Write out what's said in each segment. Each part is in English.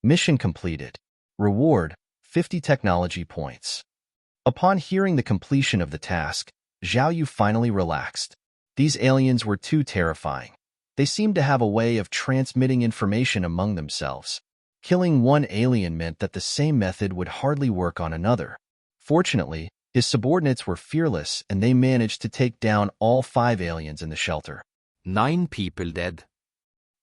Mission completed. Reward, 50 technology points. Upon hearing the completion of the task, Zhao Yu finally relaxed. These aliens were too terrifying. They seemed to have a way of transmitting information among themselves. Killing one alien meant that the same method would hardly work on another. Fortunately, his subordinates were fearless and they managed to take down all 5 aliens in the shelter. 9 people dead.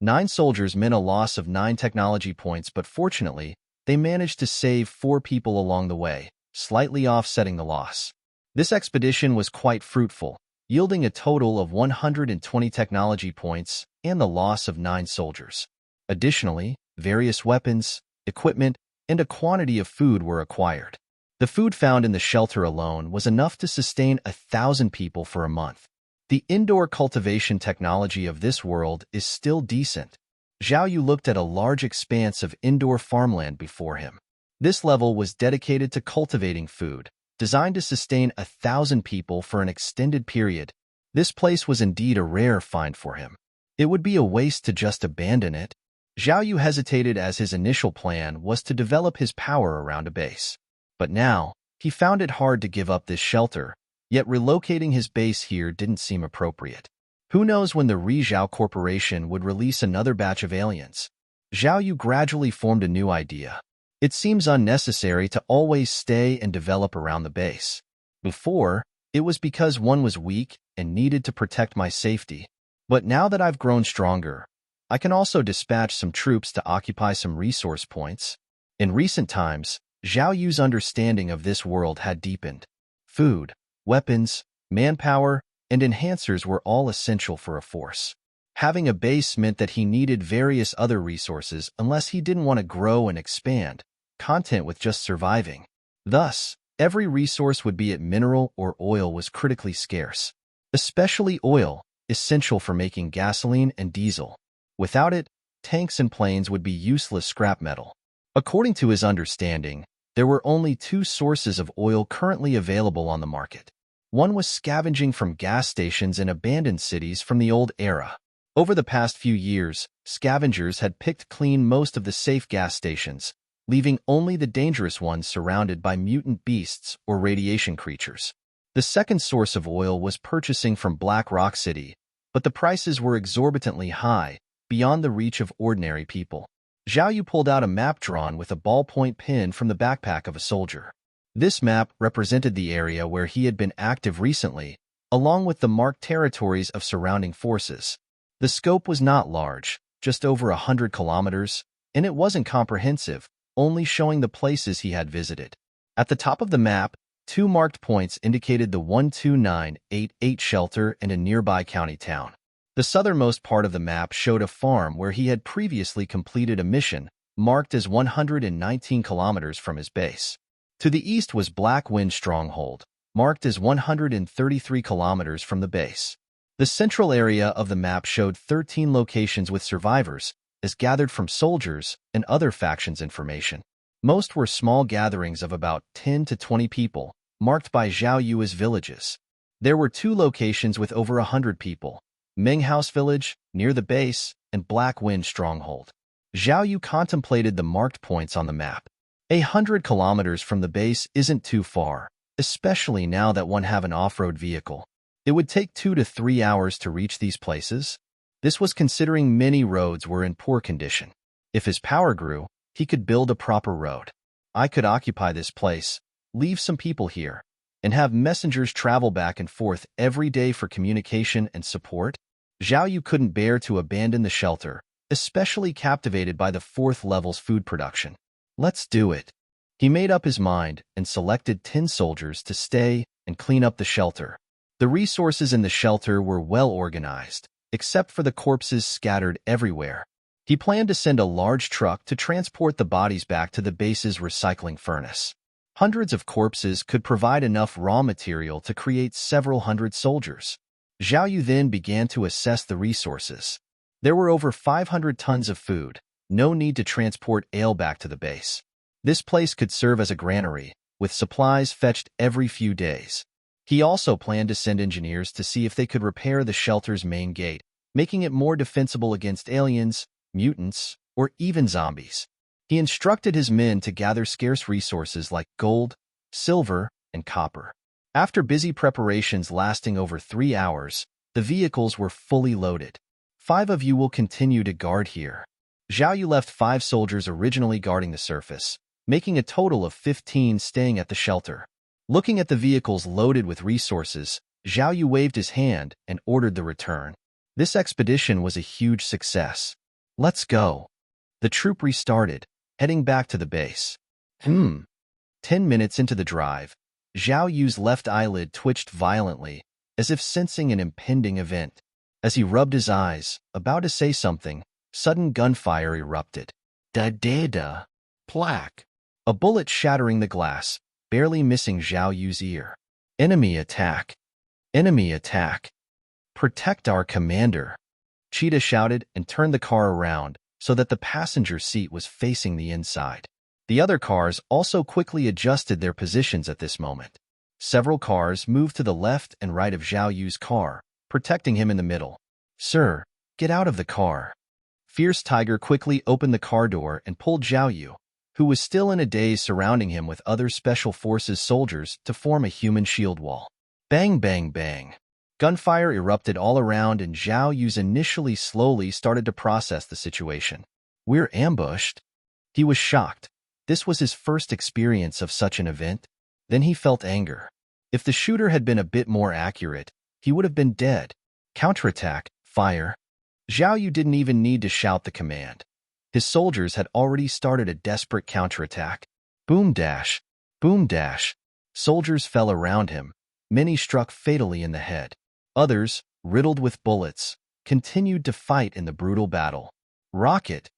9 soldiers meant a loss of 9 technology points, but fortunately, they managed to save 4 people along the way, slightly offsetting the loss. This expedition was quite fruitful, yielding a total of 120 technology points and the loss of 9 soldiers. Additionally, various weapons, equipment, and a quantity of food were acquired. The food found in the shelter alone was enough to sustain 1,000 people for a month. The indoor cultivation technology of this world is still decent. Zhao Yu looked at a large expanse of indoor farmland before him. This level was dedicated to cultivating food, designed to sustain 1,000 people for an extended period. This place was indeed a rare find for him. It would be a waste to just abandon it. Zhao Yu hesitated as his initial plan was to develop his power around a base. But now, he found it hard to give up this shelter, yet relocating his base here didn't seem appropriate. Who knows when the Rizhao Corporation would release another batch of aliens? Zhao Yu gradually formed a new idea. It seems unnecessary to always stay and develop around the base. Before, it was because one was weak and needed to protect my safety. But now that I've grown stronger, I can also dispatch some troops to occupy some resource points. In recent times, Zhao Yu's understanding of this world had deepened. Food, weapons, manpower, and enhancers were all essential for a force. Having a base meant that he needed various other resources unless he didn't want to grow and expand, content with just surviving. Thus, every resource would be it mineral or oil was critically scarce. Especially oil, essential for making gasoline and diesel. Without it, tanks and planes would be useless scrap metal. According to his understanding, there were only 2 sources of oil currently available on the market. One was scavenging from gas stations in abandoned cities from the old era. Over the past few years, scavengers had picked clean most of the safe gas stations, leaving only the dangerous ones surrounded by mutant beasts or radiation creatures. The second source of oil was purchasing from Black Rock City, but the prices were exorbitantly high, beyond the reach of ordinary people. Zhao Yu pulled out a map drawn with a ballpoint pen from the backpack of a soldier. This map represented the area where he had been active recently, along with the marked territories of surrounding forces. The scope was not large, just over 100 kilometers, and it wasn't comprehensive, only showing the places he had visited. At the top of the map, 2 marked points indicated the 12988 shelter and a nearby county town. The southernmost part of the map showed a farm where he had previously completed a mission, marked as 119 kilometers from his base. To the east was Black Wind Stronghold, marked as 133 kilometers from the base. The central area of the map showed 13 locations with survivors, as gathered from soldiers and other factions information. Most were small gatherings of about 10 to 20 people, marked by Zhao Yu as villages. There were 2 locations with over 100 people, Ming House Village, near the base, and Black Wind Stronghold. Zhao Yu contemplated the marked points on the map. 100 kilometers from the base isn't too far, especially now that one have an off-road vehicle. It would take 2 to 3 hours to reach these places. This was considering many roads were in poor condition. If his power grew, he could build a proper road. I could occupy this place, leave some people here, and have messengers travel back and forth every day for communication and support. Zhao Yu couldn't bear to abandon the shelter, especially captivated by the 4th level's food production. Let's do it. He made up his mind and selected 10 soldiers to stay and clean up the shelter. The resources in the shelter were well organized, except for the corpses scattered everywhere. He planned to send a large truck to transport the bodies back to the base's recycling furnace. Hundreds of corpses could provide enough raw material to create several hundred soldiers. Zhao Yu then began to assess the resources. There were over 500 tons of food, no need to transport ale back to the base. This place could serve as a granary, with supplies fetched every few days. He also planned to send engineers to see if they could repair the shelter's main gate, making it more defensible against aliens, mutants, or even zombies. He instructed his men to gather scarce resources like gold, silver, and copper. After busy preparations lasting over 3 hours, the vehicles were fully loaded. 5 of you will continue to guard here. Zhao Yu left 5 soldiers originally guarding the surface, making a total of 15 staying at the shelter. Looking at the vehicles loaded with resources, Zhao Yu waved his hand and ordered the return. This expedition was a huge success. Let's go. The troop restarted, heading back to the base. 10 minutes into the drive, Zhao Yu's left eyelid twitched violently, as if sensing an impending event. As he rubbed his eyes, about to say something, sudden gunfire erupted. Da-da-da. Plaque. A bullet shattering the glass, barely missing Zhao Yu's ear. Enemy attack. Enemy attack. Protect our commander. Cheetah shouted and turned the car around so that the passenger seat was facing the inside. The other cars also quickly adjusted their positions at this moment. Several cars moved to the left and right of Zhao Yu's car, protecting him in the middle. Sir, get out of the car. Fierce Tiger quickly opened the car door and pulled Zhao Yu, who was still in a daze, surrounding him with other Special Forces soldiers to form a human shield wall. Bang, bang, bang. Gunfire erupted all around, and Zhao Yu's initially slowly started to process the situation. We're ambushed. He was shocked. This was his first experience of such an event. Then he felt anger. If the shooter had been a bit more accurate, he would have been dead. Counterattack, fire. Zhao Yu didn't even need to shout the command. His soldiers had already started a desperate counterattack. Boom dash, boom dash. Soldiers fell around him. Many struck fatally in the head. Others, riddled with bullets, continued to fight in the brutal battle. Rocket.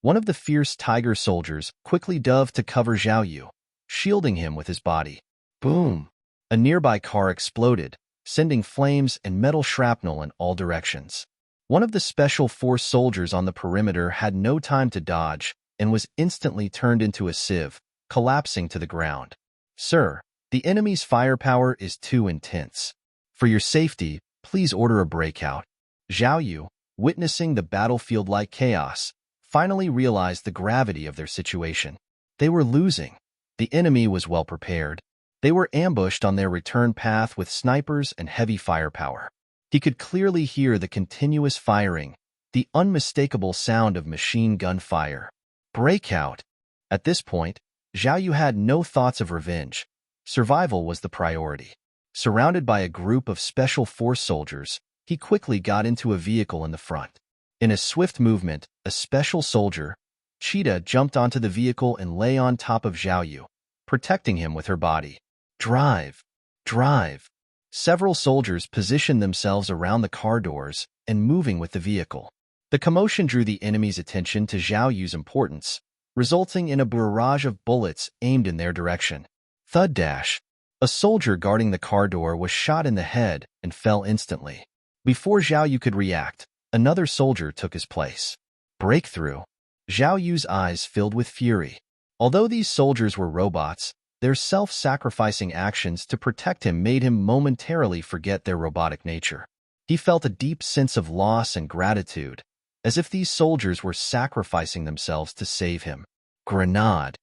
One of the fierce tiger soldiers quickly dove to cover Zhao Yu, shielding him with his body. Boom! A nearby car exploded, sending flames and metal shrapnel in all directions. One of the Special Force soldiers on the perimeter had no time to dodge and was instantly turned into a sieve, collapsing to the ground. Sir, the enemy's firepower is too intense. For your safety, please order a breakout. Zhao Yu, witnessing the battlefield-like chaos, finally realized the gravity of their situation. They were losing. The enemy was well prepared. They were ambushed on their return path with snipers and heavy firepower. He could clearly hear the continuous firing, the unmistakable sound of machine gun fire. Breakout. At this point, Zhao Yu had no thoughts of revenge. Survival was the priority. Surrounded by a group of Special Force soldiers, he quickly got into a vehicle in the front. In a swift movement, a special soldier, Cheetah, jumped onto the vehicle and lay on top of Zhao Yu, protecting him with her body. Drive! Drive! Several soldiers positioned themselves around the car doors and moving with the vehicle. The commotion drew the enemy's attention to Zhao Yu's importance, resulting in a barrage of bullets aimed in their direction. Thud dash! A soldier guarding the car door was shot in the head and fell instantly. Before Zhao Yu could react, another soldier took his place. Breakthrough! Zhao Yu's eyes filled with fury. Although these soldiers were robots, their self-sacrificing actions to protect him made him momentarily forget their robotic nature. He felt a deep sense of loss and gratitude, as if these soldiers were sacrificing themselves to save him. Grenade!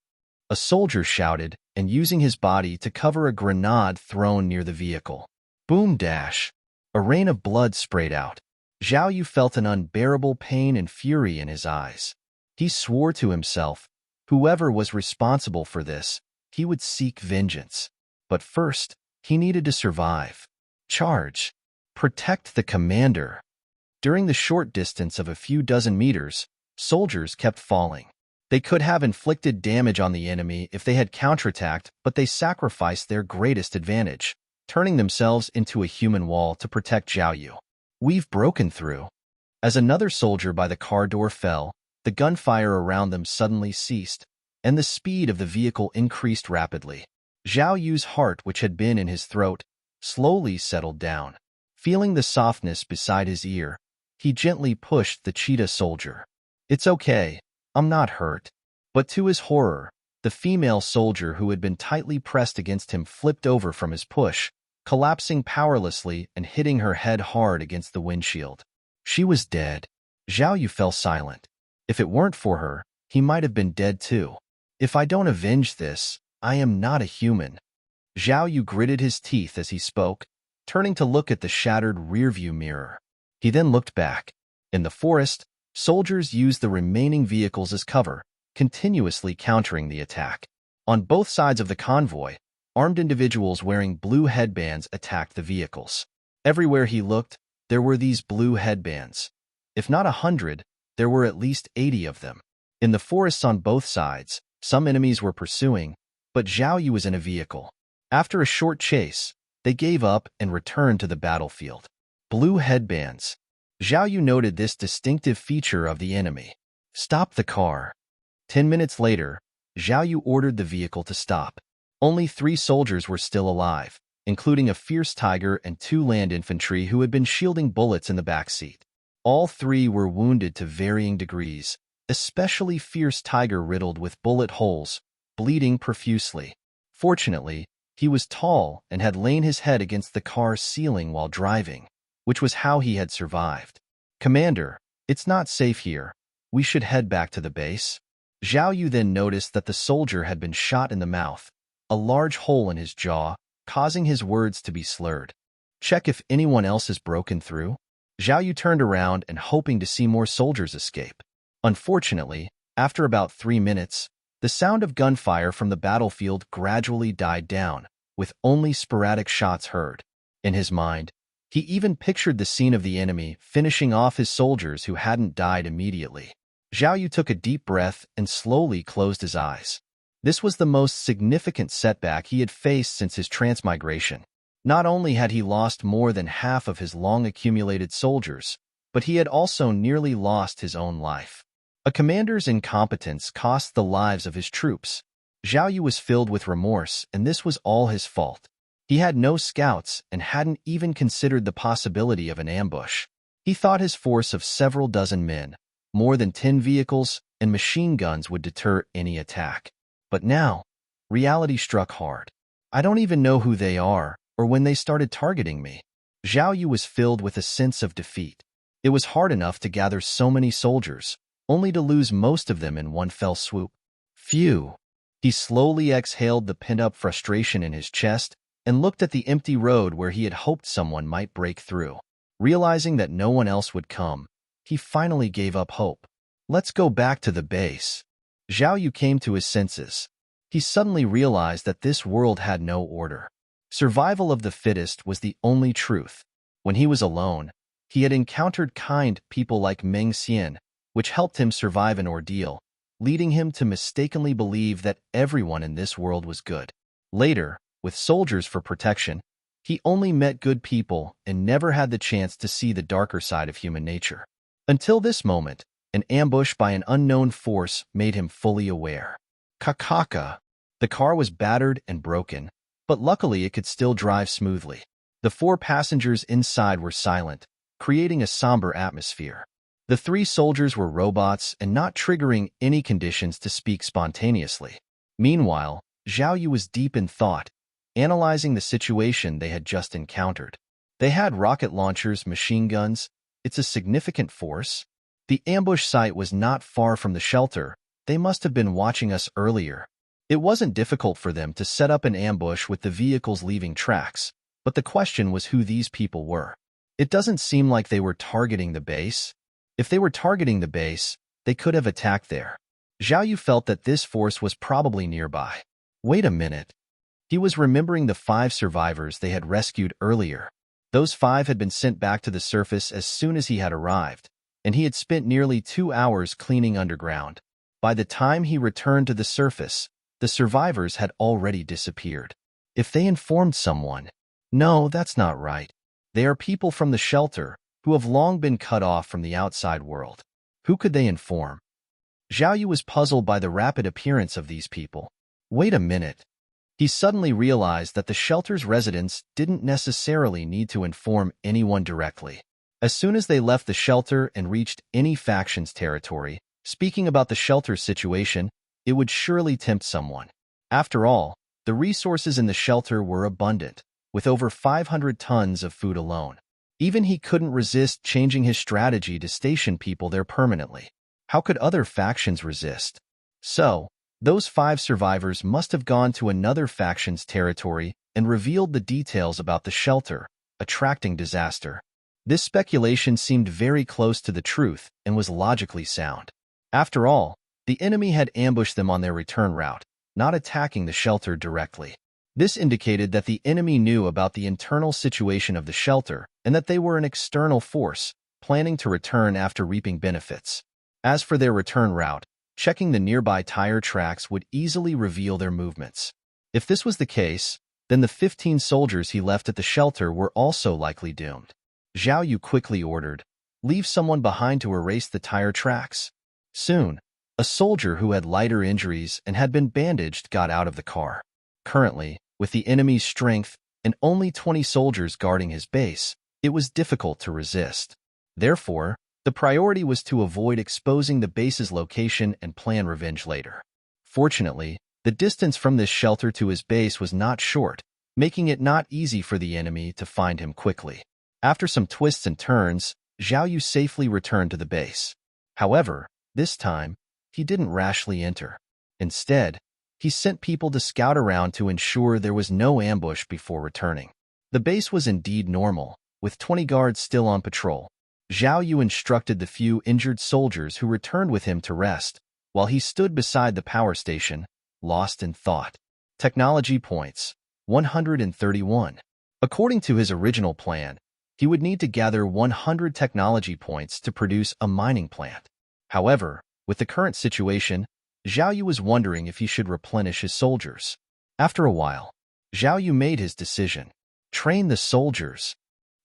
A soldier shouted, and using his body to cover a grenade thrown near the vehicle. Boom dash! A rain of blood sprayed out. Zhao Yu felt an unbearable pain and fury in his eyes. He swore to himself, whoever was responsible for this, he would seek vengeance. But first, he needed to survive. Charge! Protect the commander! During the short distance of a few dozen meters, soldiers kept falling. They could have inflicted damage on the enemy if they had counterattacked, but they sacrificed their greatest advantage, turning themselves into a human wall to protect Zhao Yu. We've broken through. As another soldier by the car door fell, the gunfire around them suddenly ceased, and the speed of the vehicle increased rapidly. Zhao Yu's heart, which had been in his throat, slowly settled down. Feeling the softness beside his ear, he gently pushed the cheetah soldier. It's okay, I'm not hurt. But to his horror, the female soldier who had been tightly pressed against him flipped over from his push, collapsing powerlessly and hitting her head hard against the windshield. She was dead. Zhao Yu fell silent. If it weren't for her, he might have been dead too. If I don't avenge this, I am not a human. Zhao Yu gritted his teeth as he spoke, turning to look at the shattered rearview mirror. He then looked back. In the forest, soldiers used the remaining vehicles as cover, continuously countering the attack. On both sides of the convoy, armed individuals wearing blue headbands attacked the vehicles. Everywhere he looked, there were these blue headbands. If not 100, there were at least 80 of them. In the forests on both sides, some enemies were pursuing, but Zhao Yu was in a vehicle. After a short chase, they gave up and returned to the battlefield. Blue headbands. Zhao Yu noted this distinctive feature of the enemy. Stop the car. 10 minutes later, Zhao Yu ordered the vehicle to stop. Only 3 soldiers were still alive, including a fierce tiger and 2 land infantry who had been shielding bullets in the back seat. All 3 were wounded to varying degrees, especially fierce tiger riddled with bullet holes, bleeding profusely. Fortunately, he was tall and had lain his head against the car's ceiling while driving, which was how he had survived. Commander, it's not safe here. We should head back to the base. Zhao Yu then noticed that the soldier had been shot in the mouth, a large hole in his jaw, causing his words to be slurred. Check if anyone else has broken through. Zhao Yu turned around and hoping to see more soldiers escape. Unfortunately, after about 3 minutes, the sound of gunfire from the battlefield gradually died down, with only sporadic shots heard. In his mind, he even pictured the scene of the enemy finishing off his soldiers who hadn't died immediately. Zhao Yu took a deep breath and slowly closed his eyes. This was the most significant setback he had faced since his transmigration. Not only had he lost more than half of his long-accumulated soldiers, but he had also nearly lost his own life. A commander's incompetence cost the lives of his troops. Zhao Yu was filled with remorse, and this was all his fault. He had no scouts and hadn't even considered the possibility of an ambush. He thought his force of several dozen men, more than 10 vehicles, and machine guns would deter any attack. But now, reality struck hard. I don't even know who they are or when they started targeting me. Zhao Yu was filled with a sense of defeat. It was hard enough to gather so many soldiers, only to lose most of them in one fell swoop. Phew. He slowly exhaled the pent-up frustration in his chest and looked at the empty road where he had hoped someone might break through. Realizing that no one else would come, he finally gave up hope. Let's go back to the base. Zhao Yu came to his senses. He suddenly realized that this world had no order. Survival of the fittest was the only truth. When he was alone, he had encountered kind people like Meng Xian, which helped him survive an ordeal, leading him to mistakenly believe that everyone in this world was good. Later, with soldiers for protection, he only met good people and never had the chance to see the darker side of human nature. Until this moment, an ambush by an unknown force made him fully aware. Kakaka. The car was battered and broken, but luckily it could still drive smoothly. The 4 passengers inside were silent, creating a somber atmosphere. The 3 soldiers were robots and not triggering any conditions to speak spontaneously. Meanwhile, Zhao Yu was deep in thought, analyzing the situation they had just encountered. They had rocket launchers, machine guns. It's a significant force. The ambush site was not far from the shelter. They must have been watching us earlier. It wasn't difficult for them to set up an ambush with the vehicles leaving tracks, but the question was who these people were. It doesn't seem like they were targeting the base. If they were targeting the base, they could have attacked there. Zhao Yu felt that this force was probably nearby. Wait a minute. He was remembering the 5 survivors they had rescued earlier. Those 5 had been sent back to the surface as soon as he had arrived, and he had spent nearly 2 hours cleaning underground. By the time he returned to the surface, the survivors had already disappeared. If they informed someone, no, that's not right. They are people from the shelter who have long been cut off from the outside world. Who could they inform? Zhao Yu was puzzled by the rapid appearance of these people. Wait a minute. He suddenly realized that the shelter's residents didn't necessarily need to inform anyone directly. As soon as they left the shelter and reached any faction's territory, speaking about the shelter's situation, it would surely tempt someone. After all, the resources in the shelter were abundant, with over 500 tons of food alone. Even he couldn't resist changing his strategy to station people there permanently. How could other factions resist? So, those 5 survivors must have gone to another faction's territory and revealed the details about the shelter, attracting disaster. This speculation seemed very close to the truth and was logically sound. After all, the enemy had ambushed them on their return route, not attacking the shelter directly. This indicated that the enemy knew about the internal situation of the shelter and that they were an external force, planning to return after reaping benefits. As for their return route, checking the nearby tire tracks would easily reveal their movements. If this was the case, then the 15 soldiers he left at the shelter were also likely doomed. Zhao Yu quickly ordered, "Leave someone behind to erase the tire tracks." Soon, a soldier who had lighter injuries and had been bandaged got out of the car. Currently, with the enemy's strength and only 20 soldiers guarding his base, it was difficult to resist. Therefore, the priority was to avoid exposing the base's location and plan revenge later. Fortunately, the distance from this shelter to his base was not short, making it not easy for the enemy to find him quickly. After some twists and turns, Zhao Yu safely returned to the base. However, this time, he didn't rashly enter. Instead, he sent people to scout around to ensure there was no ambush before returning. The base was indeed normal, with 20 guards still on patrol. Zhao Yu instructed the few injured soldiers who returned with him to rest, while he stood beside the power station, lost in thought. Technology points, 131. According to his original plan, he would need to gather 100 technology points to produce a mining plant. However, with the current situation, Zhao Yu was wondering if he should replenish his soldiers. After a while, Zhao Yu made his decision. Train the soldiers.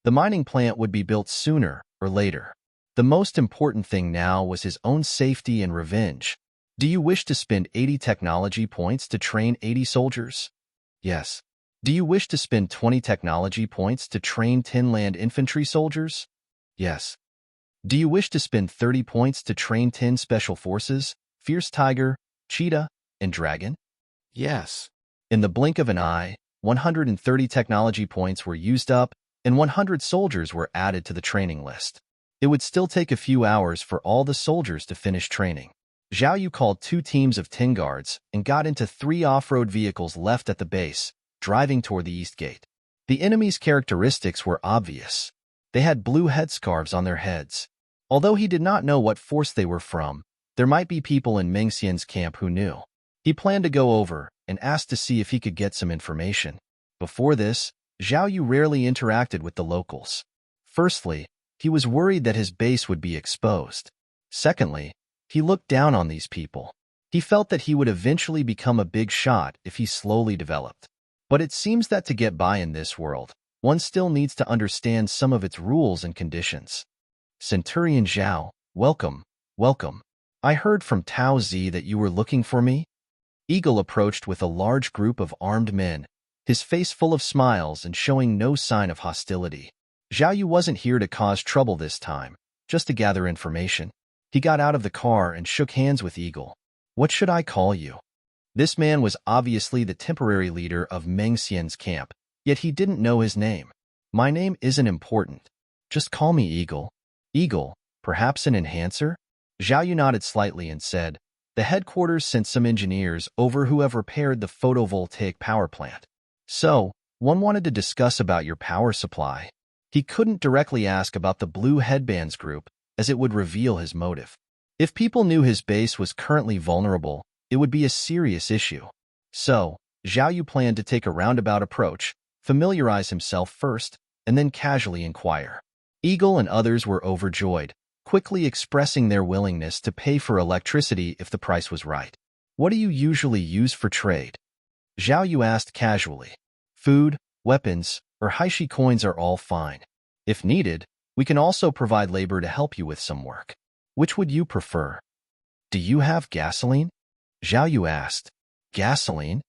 The mining plant would be built sooner or later. The most important thing now was his own safety and revenge. Do you wish to spend 80 technology points to train 80 soldiers? Yes. Do you wish to spend 20 technology points to train 10 land infantry soldiers? Yes. Do you wish to spend 30 points to train 10 special forces, fierce tiger, cheetah, and dragon? Yes. In the blink of an eye, 130 technology points were used up, and 100 soldiers were added to the training list. It would still take a few hours for all the soldiers to finish training. Zhao Yu called 2 teams of 10 guards and got into 3 off-road vehicles left at the base, driving toward the east gate. The enemy's characteristics were obvious. They had blue headscarves on their heads. Although he did not know what force they were from, there might be people in Meng Xian's camp who knew. He planned to go over and asked to see if he could get some information. Before this, Zhao Yu rarely interacted with the locals. Firstly, he was worried that his base would be exposed. Secondly, he looked down on these people. He felt that he would eventually become a big shot if he slowly developed. But it seems that to get by in this world, one still needs to understand some of its rules and conditions. Centurion Zhao, welcome, welcome. I heard from Tao Zi that you were looking for me? Eagle approached with a large group of armed men, his face full of smiles and showing no sign of hostility. Zhao Yu wasn't here to cause trouble this time, just to gather information. He got out of the car and shook hands with Eagle. What should I call you? This man was obviously the temporary leader of Meng Xian's camp, yet he didn't know his name. My name isn't important. Just call me Eagle. Eagle, perhaps an enhancer? Zhao Yu nodded slightly and said, the headquarters sent some engineers over who have repaired the photovoltaic power plant. So, one wanted to discuss about your power supply. He couldn't directly ask about the Blue Headbands group, as it would reveal his motive. If people knew his base was currently vulnerable, it would be a serious issue. So, Zhao Yu planned to take a roundabout approach, familiarize himself first, and then casually inquire. Eagle and others were overjoyed, quickly expressing their willingness to pay for electricity if the price was right. What do you usually use for trade? Zhao Yu asked casually. Food, weapons, or Haishi coins are all fine. If needed, we can also provide labor to help you with some work. Which would you prefer? Do you have gasoline? Zhao Yu asked. Gasoline?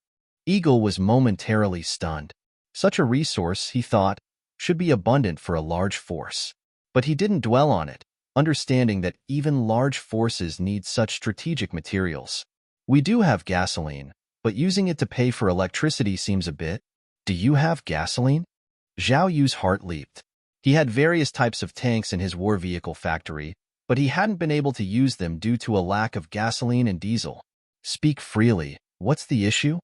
Eagle was momentarily stunned. Such a resource, he thought, should be abundant for a large force. But he didn't dwell on it, understanding that even large forces need such strategic materials. We do have gasoline, but using it to pay for electricity seems a bit. Do you have gasoline? Zhao Yu's heart leaped. He had various types of tanks in his war vehicle factory, but he hadn't been able to use them due to a lack of gasoline and diesel. Speak freely. What's the issue?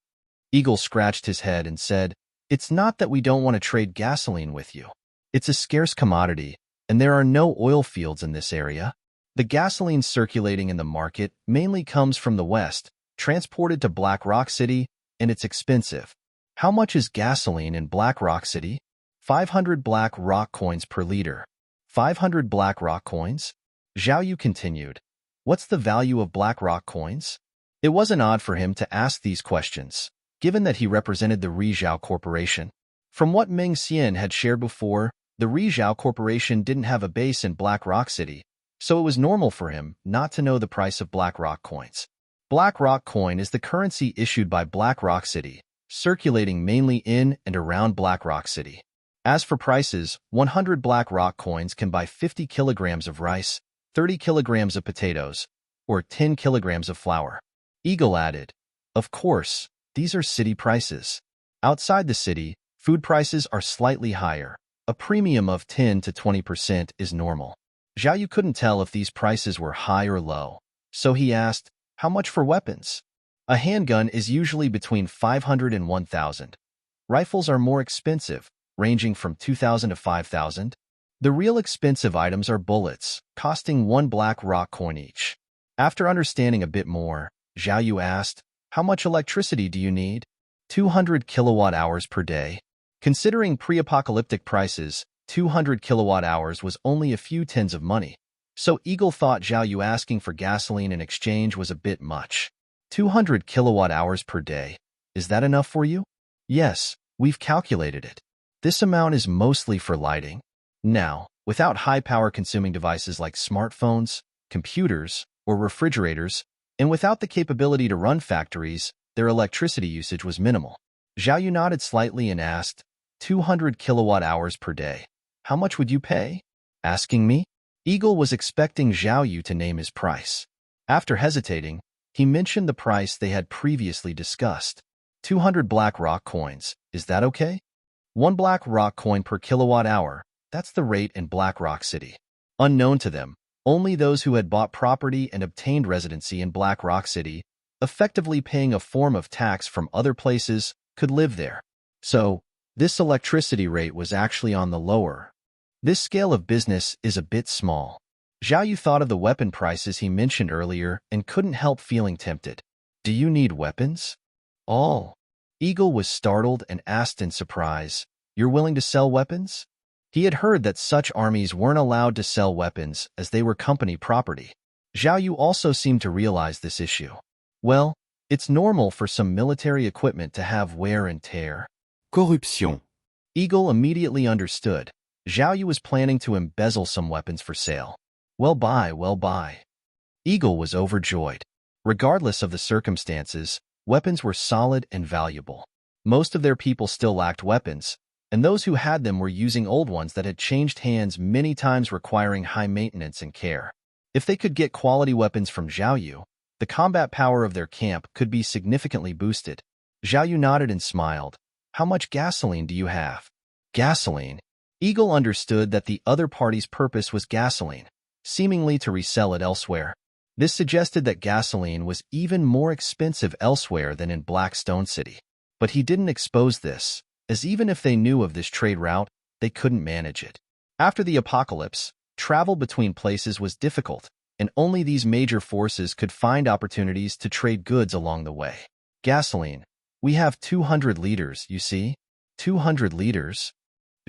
Eagle scratched his head and said, It's not that we don't want to trade gasoline with you. It's a scarce commodity, and there are no oil fields in this area. The gasoline circulating in the market mainly comes from the West, transported to Black Rock City, and it's expensive. How much is gasoline in Black Rock City? 500 Black Rock coins per liter. 500 Black Rock coins? Zhao Yu continued. What's the value of Black Rock coins? It wasn't odd for him to ask these questions, given that he represented the Rizhao Corporation. From what Ming Xian had shared before, the Rizhao Corporation didn't have a base in Black Rock City, so it was normal for him not to know the price of Black Rock coins. Black Rock coin is the currency issued by Black Rock City, circulating mainly in and around Black Rock City. As for prices, 100 Black Rock coins can buy 50 kilograms of rice, 30 kilograms of potatoes, or 10 kilograms of flour. Eagle added, Of course, these are city prices. Outside the city, food prices are slightly higher. A premium of 10 to 20% is normal. Zhao Yu couldn't tell if these prices were high or low, so he asked, How much for weapons? A handgun is usually between 500 and 1,000. Rifles are more expensive, ranging from 2,000 to 5,000. The real expensive items are bullets, costing 1 Black Rock coin each. After understanding a bit more, Zhao Yu asked, How much electricity do you need? 200 kilowatt hours per day. Considering pre-apocalyptic prices, 200 kilowatt hours was only a few tens of money. So Eagle thought Zhao Yu asking for gasoline in exchange was a bit much. 200 kilowatt hours per day. Is that enough for you? Yes, we've calculated it. This amount is mostly for lighting. Now, without high-power consuming devices like smartphones, computers, or refrigerators, and without the capability to run factories, their electricity usage was minimal. Zhao Yu nodded slightly and asked, 200 kilowatt hours per day. How much would you pay? Asking me? Eagle was expecting Zhao Yu to name his price. After hesitating, he mentioned the price they had previously discussed. 200 Black Rock coins. Is that okay? 1 Black Rock coin per kilowatt hour. That's the rate in Black Rock City. Unknown to them, only those who had bought property and obtained residency in Black Rock City, effectively paying a form of tax from other places, could live there. So, this electricity rate was actually on the lower. This scale of business is a bit small. Zhao Yu thought of the weapon prices he mentioned earlier and couldn't help feeling tempted. Do you need weapons? All. Eagle was startled and asked in surprise, You're willing to sell weapons? He had heard that such armies weren't allowed to sell weapons as they were company property. Zhao Yu also seemed to realize this issue. Well, it's normal for some military equipment to have wear and tear. Corruption. Eagle immediately understood. Zhao Yu was planning to embezzle some weapons for sale. Well buy. Eagle was overjoyed. Regardless of the circumstances, weapons were solid and valuable. Most of their people still lacked weapons, and those who had them were using old ones that had changed hands many times, requiring high maintenance and care. If they could get quality weapons from Zhao Yu, the combat power of their camp could be significantly boosted. Zhao Yu nodded and smiled. How much gasoline do you have? Gasoline? Eagle understood that the other party's purpose was gasoline, seemingly to resell it elsewhere. This suggested that gasoline was even more expensive elsewhere than in Blackstone City. But he didn't expose this, as even if they knew of this trade route, they couldn't manage it. After the apocalypse, travel between places was difficult, and only these major forces could find opportunities to trade goods along the way. Gasoline. We have 200 liters, you see? 200 liters?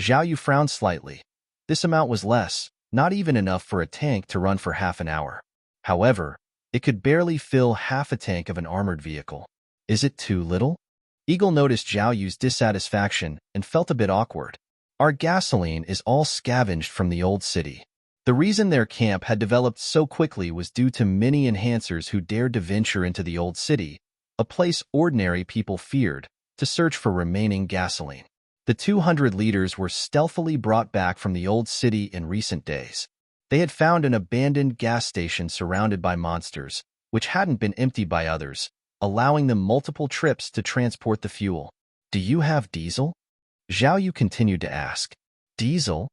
Zhao Yu frowned slightly. This amount was less, not even enough for a tank to run for half an hour. However, it could barely fill half a tank of an armored vehicle. Is it too little? Eagle noticed Zhao Yu's dissatisfaction and felt a bit awkward. Our gasoline is all scavenged from the old city. The reason their camp had developed so quickly was due to many enhancers who dared to venture into the old city, a place ordinary people feared, to search for remaining gasoline. The 200 liters were stealthily brought back from the old city in recent days. They had found an abandoned gas station surrounded by monsters, which hadn't been emptied by others, allowing them multiple trips to transport the fuel. Do you have diesel? Zhao Yu continued to ask. Diesel?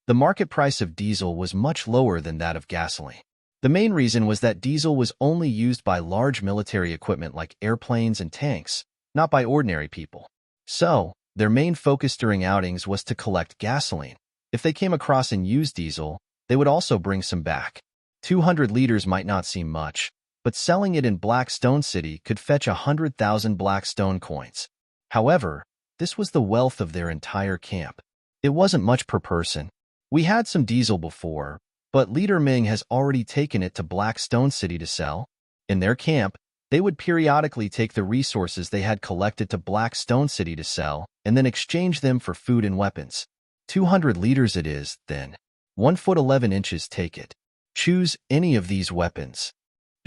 The market price of diesel was much lower than that of gasoline. The main reason was that diesel was only used by large military equipment like airplanes and tanks, not by ordinary people. So, their main focus during outings was to collect gasoline. If they came across and used diesel, they would also bring some back. 200 liters might not seem much, but selling it in Black Stone City could fetch 100,000 Black Stone coins. However, this was the wealth of their entire camp. It wasn't much per person. We had some diesel before, but Leader Ming has already taken it to Black Stone City to sell. In their camp, they would periodically take the resources they had collected to Black Stone City to sell and then exchange them for food and weapons. 200 liters it is, then. 1 foot 11 inches take it. Choose any of these weapons.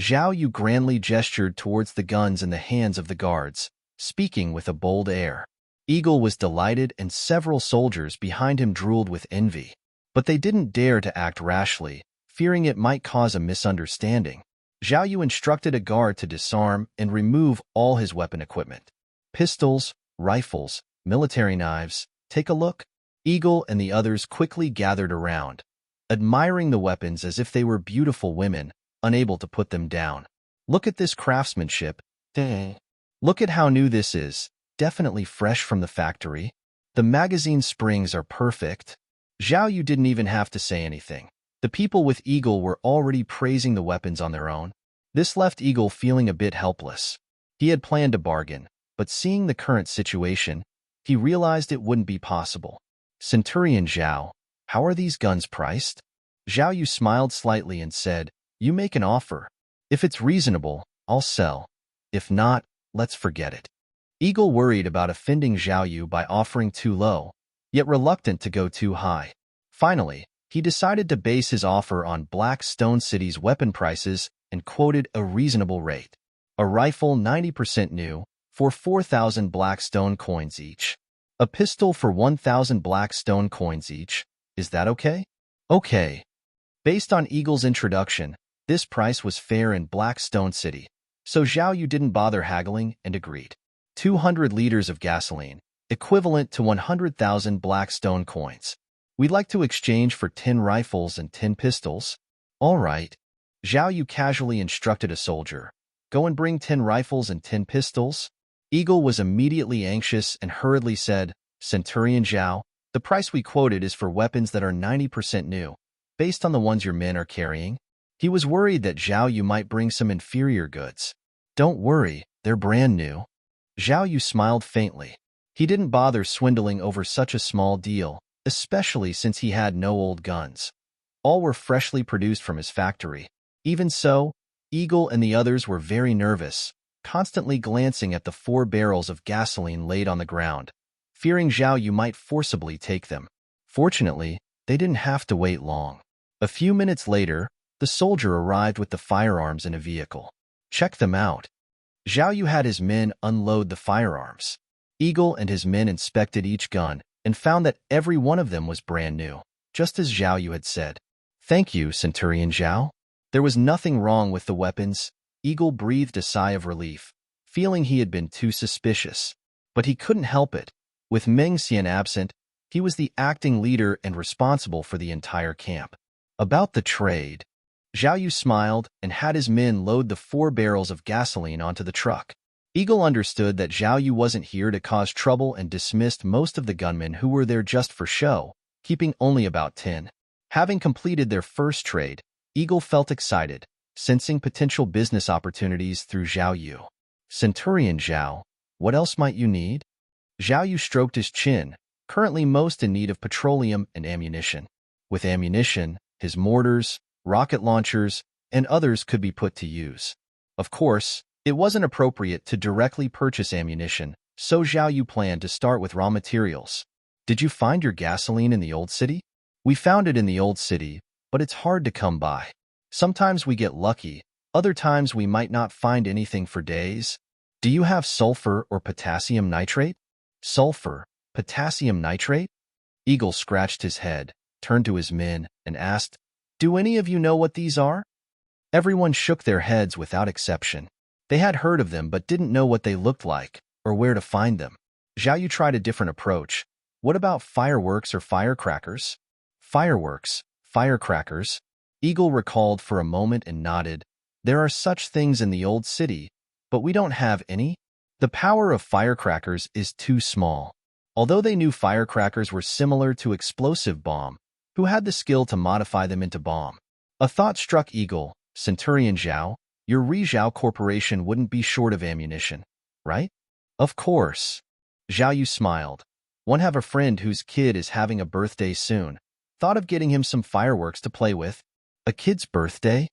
Zhao Yu grandly gestured towards the guns in the hands of the guards, speaking with a bold air. Eagle was delighted and several soldiers behind him drooled with envy. But they didn't dare to act rashly, fearing it might cause a misunderstanding. Zhao Yu instructed a guard to disarm and remove all his weapon equipment. Pistols, rifles, military knives, take a look. Eagle and the others quickly gathered around, admiring the weapons as if they were beautiful women, unable to put them down. Look at this craftsmanship. Look at how new this is, definitely fresh from the factory. The magazine springs are perfect. Zhao Yu didn't even have to say anything. The people with Eagle were already praising the weapons on their own. This left Eagle feeling a bit helpless. He had planned to bargain, but seeing the current situation, he realized it wouldn't be possible. Centurion Zhao, how are these guns priced? Zhao Yu smiled slightly and said, you make an offer. If it's reasonable, I'll sell. If not, let's forget it. Eagle worried about offending Zhao Yu by offering too low, yet reluctant to go too high. Finally, he decided to base his offer on Black Stone City's weapon prices and quoted a reasonable rate. A rifle 90% new, for 4,000 Black Stone coins each. A pistol for 1,000 Black Stone coins each. Is that okay? Okay. Based on Eagle's introduction, this price was fair in Black Stone City, so Zhao Yu didn't bother haggling and agreed. 200 liters of gasoline, equivalent to 100,000 Black Stone coins. We'd like to exchange for 10 rifles and 10 pistols. All right. Zhao Yu casually instructed a soldier. Go and bring 10 rifles and 10 pistols. Eagle was immediately anxious and hurriedly said, Centurion Zhao, the price we quoted is for weapons that are 90% new, based on the ones your men are carrying. He was worried that Zhao Yu might bring some inferior goods. Don't worry, they're brand new. Zhao Yu smiled faintly. He didn't bother swindling over such a small deal, especially since he had no old guns. All were freshly produced from his factory. Even so, Eagle and the others were very nervous, constantly glancing at the 4 barrels of gasoline laid on the ground, fearing Zhao Yu might forcibly take them. Fortunately, they didn't have to wait long. A few minutes later, the soldier arrived with the firearms in a vehicle. Check them out. Zhao Yu had his men unload the firearms. Eagle and his men inspected each gun and found that every one of them was brand new, just as Zhao Yu had said. Thank you, Centurion Zhao. There was nothing wrong with the weapons. Eagle breathed a sigh of relief, feeling he had been too suspicious. But he couldn't help it. With Meng Xian absent, he was the acting leader and responsible for the entire camp. About the trade, Zhao Yu smiled and had his men load the 4 barrels of gasoline onto the truck. Eagle understood that Zhao Yu wasn't here to cause trouble and dismissed most of the gunmen who were there just for show, keeping only about 10. Having completed their first trade, Eagle felt excited, sensing potential business opportunities through Zhao Yu. Centurion Zhao, what else might you need? Zhao Yu stroked his chin, currently most in need of petroleum and ammunition. With ammunition, his mortars, rocket launchers, and others could be put to use. Of course, it wasn't appropriate to directly purchase ammunition, so Zhao Yu planned to start with raw materials. Did you find your gasoline in the old city? We found it in the old city, but it's hard to come by. Sometimes we get lucky, other times we might not find anything for days. Do you have sulfur or potassium nitrate? Sulfur, potassium nitrate? Eagle scratched his head, turned to his men, and asked, Do any of you know what these are? Everyone shook their heads without exception. They had heard of them but didn't know what they looked like, or where to find them. Zhao Yu tried a different approach. What about fireworks or firecrackers? Fireworks, firecrackers. Eagle recalled for a moment and nodded. There are such things in the old city, but we don't have any. The power of firecrackers is too small. Although they knew firecrackers were similar to explosive bomb, who had the skill to modify them into bomb? A thought struck Eagle. Centurion Zhao, your Rizhao Corporation wouldn't be short of ammunition, right? Of course. Zhao Yu smiled. One have a friend whose kid is having a birthday soon. Thought of getting him some fireworks to play with. A kid's birthday?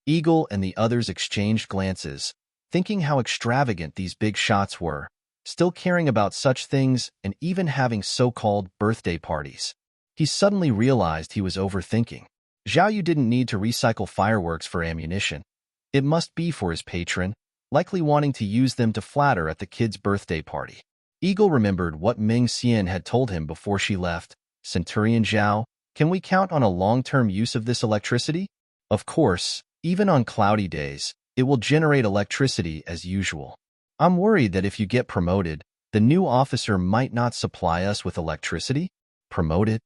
Eagle and the others exchanged glances, thinking how extravagant these big shots were, still caring about such things and even having so-called birthday parties. He suddenly realized he was overthinking. Zhao Yu didn't need to recycle fireworks for ammunition. It must be for his patron, likely wanting to use them to flatter at the kid's birthday party. Eagle remembered what Ming Xian had told him before she left. Centurion Zhao, can we count on a long-term use of this electricity? Of course, even on cloudy days, it will generate electricity as usual. I'm worried that if you get promoted, the new officer might not supply us with electricity. Promoted?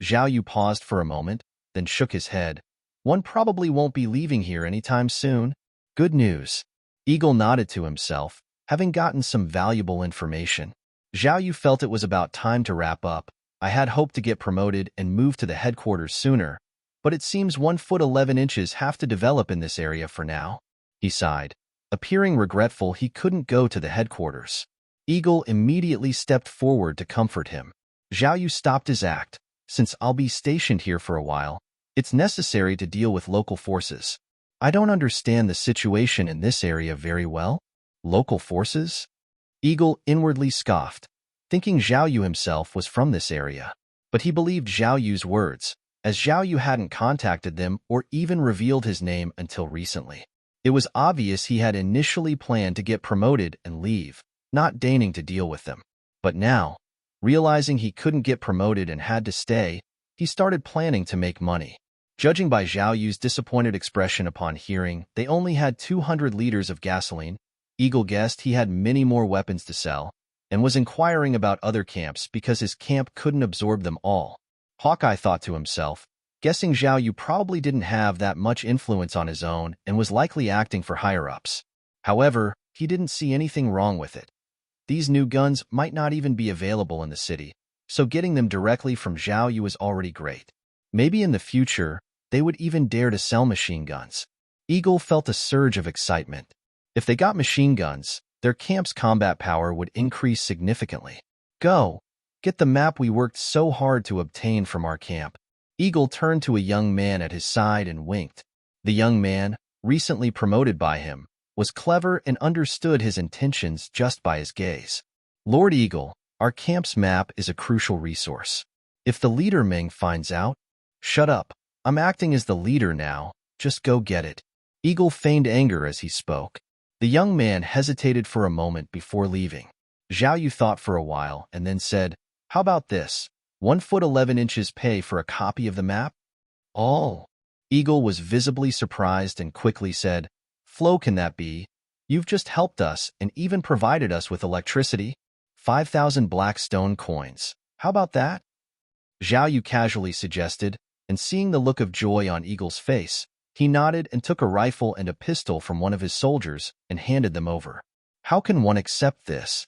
Zhao Yu paused for a moment, then shook his head. One probably won't be leaving here anytime soon. Good news. Eagle nodded to himself, having gotten some valuable information. Zhao Yu felt it was about time to wrap up. I had hoped to get promoted and move to the headquarters sooner, but it seems 1 foot 11 inches have to develop in this area for now. He sighed, appearing regretful he couldn't go to the headquarters. Eagle immediately stepped forward to comfort him. Zhao Yu stopped his act. Since I'll be stationed here for a while, it's necessary to deal with local forces. I don't understand the situation in this area very well. Local forces? Eagle inwardly scoffed, thinking Zhao Yu himself was from this area. But he believed Zhao Yu's words, as Zhao Yu hadn't contacted them or even revealed his name until recently. It was obvious he had initially planned to get promoted and leave, not deigning to deal with them. But now, realizing he couldn't get promoted and had to stay, he started planning to make money. Judging by Zhao Yu's disappointed expression upon hearing they only had 200 liters of gasoline, Eagle guessed he had many more weapons to sell, and was inquiring about other camps because his camp couldn't absorb them all. Hawkeye thought to himself, guessing Zhao Yu probably didn't have that much influence on his own and was likely acting for higher-ups. However, he didn't see anything wrong with it. These new guns might not even be available in the city, so getting them directly from Zhao Yu was already great. Maybe in the future, they would even dare to sell machine guns. Eagle felt a surge of excitement. If they got machine guns, their camp's combat power would increase significantly. Go! Get the map we worked so hard to obtain from our camp. Eagle turned to a young man at his side and winked. The young man, recently promoted by him, was clever and understood his intentions just by his gaze. Lord Eagle, our camp's map is a crucial resource. If the leader Ming finds out, shut up. I'm acting as the leader now. Just go get it. Eagle feigned anger as he spoke. The young man hesitated for a moment before leaving. Zhao Yu thought for a while and then said, how about this? 1 foot 11 inches pay for a copy of the map? Oh. Eagle was visibly surprised and quickly said, Flo, can that be? You've just helped us and even provided us with electricity. 5,000 black stone coins. How about that? Zhao Yu casually suggested, and seeing the look of joy on Eagle's face, he nodded and took a rifle and a pistol from one of his soldiers and handed them over. How can one accept this?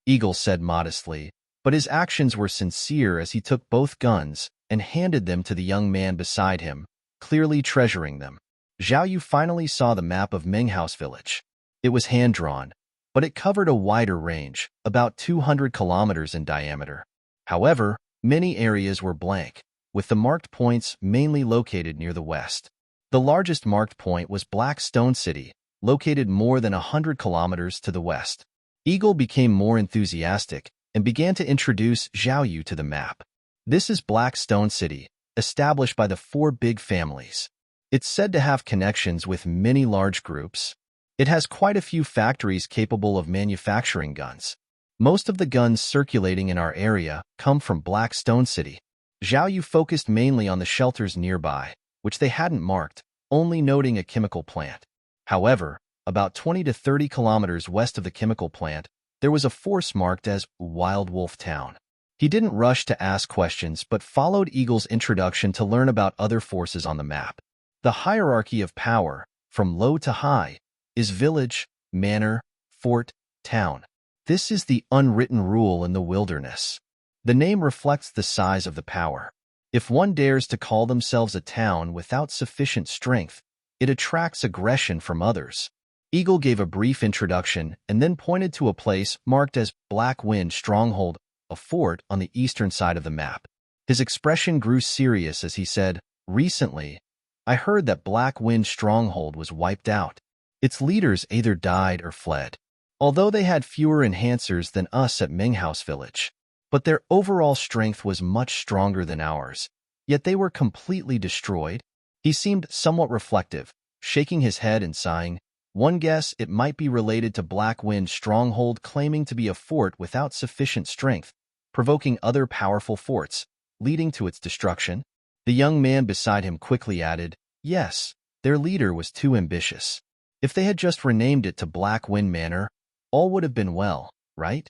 Eagle said modestly, but his actions were sincere as he took both guns and handed them to the young man beside him, clearly treasuring them. Zhao Yu finally saw the map of Menghouse village. It was hand-drawn, but it covered a wider range, about 200 kilometers in diameter. However, many areas were blank, with the marked points mainly located near the west. The largest marked point was Black Stone City, located more than 100 kilometers to the west. Eagle became more enthusiastic and began to introduce Zhao Yu to the map. This is Black Stone City, established by the 4 big families. It's said to have connections with many large groups. It has quite a few factories capable of manufacturing guns. Most of the guns circulating in our area come from Black Stone City. Zhao Yu focused mainly on the shelters nearby, which they hadn't marked, only noting a chemical plant. However, about 20 to 30 kilometers west of the chemical plant, there was a force marked as Wild Wolf Town. He didn't rush to ask questions but followed Eagle's introduction to learn about other forces on the map. The hierarchy of power, from low to high, is village, manor, fort, town. This is the unwritten rule in the wilderness. The name reflects the size of the power. If one dares to call themselves a town without sufficient strength, it attracts aggression from others. Eagle gave a brief introduction and then pointed to a place marked as Black Wind Stronghold, a fort on the eastern side of the map. His expression grew serious as he said, "Recently, I heard that Black Wind Stronghold was wiped out. Its leaders either died or fled, although they had fewer enhancers than us at Minghouse Village. But their overall strength was much stronger than ours, yet they were completely destroyed." He seemed somewhat reflective, shaking his head and sighing. One guess it might be related to Black Wind Stronghold claiming to be a fort without sufficient strength, provoking other powerful forts, leading to its destruction. The young man beside him quickly added, "Yes, their leader was too ambitious. If they had just renamed it to Black Wind Manor, all would have been well, right?"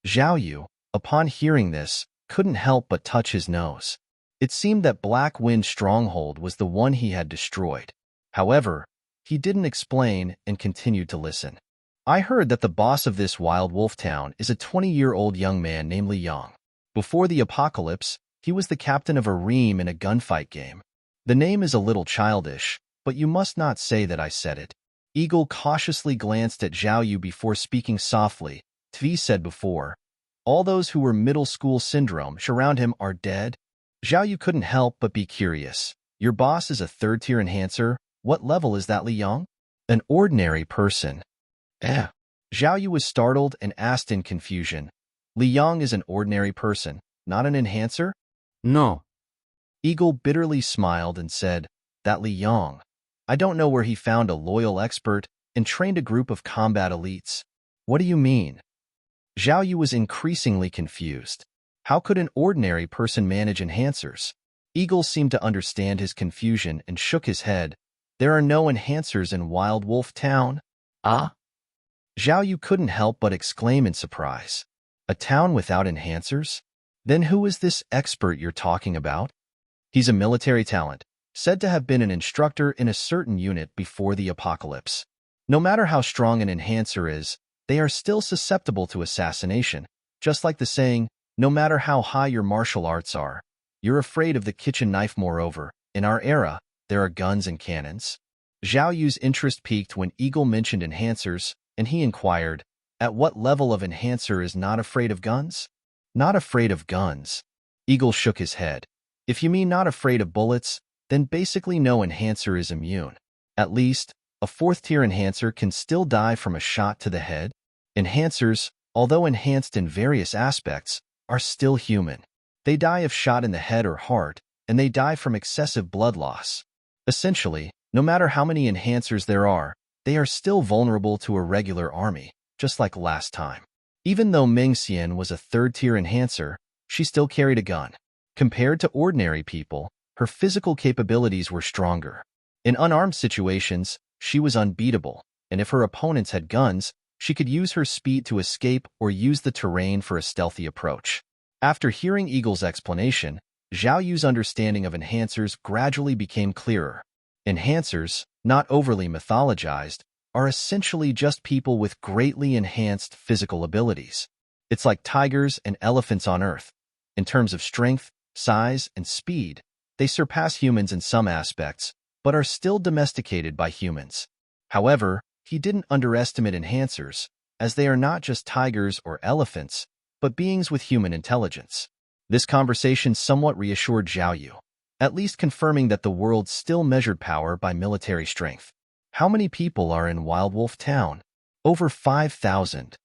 Zhao Yu, upon hearing this, couldn't help but touch his nose. It seemed that Black Wind Stronghold was the one he had destroyed. However, he didn't explain and continued to listen. "I heard that the boss of this wild wolf town is a 20-year-old young man named Li Yang. Before the apocalypse, he was the captain of a ream in a gunfight game. The name is a little childish, but you must not say that I said it." Eagle cautiously glanced at Zhao Yu before speaking softly. Tvi said before, "All those who were middle school syndrome around him are dead." Zhao Yu couldn't help but be curious. "Your boss is a third-tier enhancer. What level is that, Li Yang?" "An ordinary person." Zhao Yu was startled and asked in confusion. "Li Yang is an ordinary person, not an enhancer?" No. Eagle bitterly smiled and said, "That Li Yang. I don't know where he found a loyal expert and trained a group of combat elites." "What do you mean?" Zhao Yu was increasingly confused. How could an ordinary person manage enhancers? Eagle seemed to understand his confusion and shook his head. "There are no enhancers in Wild Wolf Town." Ah? Zhao Yu couldn't help but exclaim in surprise. "A town without enhancers? Then who is this expert you're talking about?" "He's a military talent, said to have been an instructor in a certain unit before the apocalypse. No matter how strong an enhancer is, they are still susceptible to assassination, just like the saying, no matter how high your martial arts are, you're afraid of the kitchen knife. Moreover, in our era, there are guns and cannons." Zhao Yu's interest peaked when Eagle mentioned enhancers, and he inquired, "At what level of enhancer is not afraid of guns?" "Not afraid of guns." Eagle shook his head. "If you mean not afraid of bullets, then basically no enhancer is immune. At least, a fourth-tier enhancer can still die from a shot to the head. Enhancers, although enhanced in various aspects, are still human. They die if shot in the head or heart, and they die from excessive blood loss. Essentially, no matter how many enhancers there are, they are still vulnerable to a regular army, just like last time." Even though Ming Xian was a third-tier enhancer, she still carried a gun. Compared to ordinary people, her physical capabilities were stronger. In unarmed situations, she was unbeatable, and if her opponents had guns, she could use her speed to escape or use the terrain for a stealthy approach. After hearing Eagle's explanation, Zhao Yu's understanding of enhancers gradually became clearer. Enhancers, not overly mythologized, are essentially just people with greatly enhanced physical abilities. It's like tigers and elephants on Earth. In terms of strength, size, and speed, they surpass humans in some aspects, but are still domesticated by humans. However, he didn't underestimate enhancers, as they are not just tigers or elephants, but beings with human intelligence. This conversation somewhat reassured Zhao Yu, at least confirming that the world still measured power by military strength. "How many people are in Wild Wolf Town?" "Over 5,000.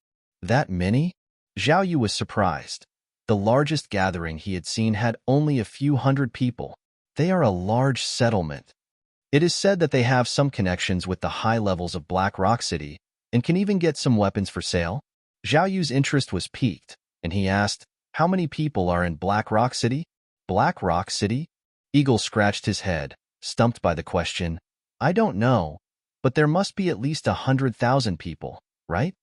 "That many?" Zhao Yu was surprised. The largest gathering he had seen had only a few hundred people. They are a large settlement. It is said that they have some connections with the high levels of Black Rock City and can even get some weapons for sale. Zhao Yu's interest was piqued, and he asked, "How many people are in Black Rock City?" "Black Rock City?" Eagle scratched his head, stumped by the question. "I don't know, but there must be at least 100,000 people, right?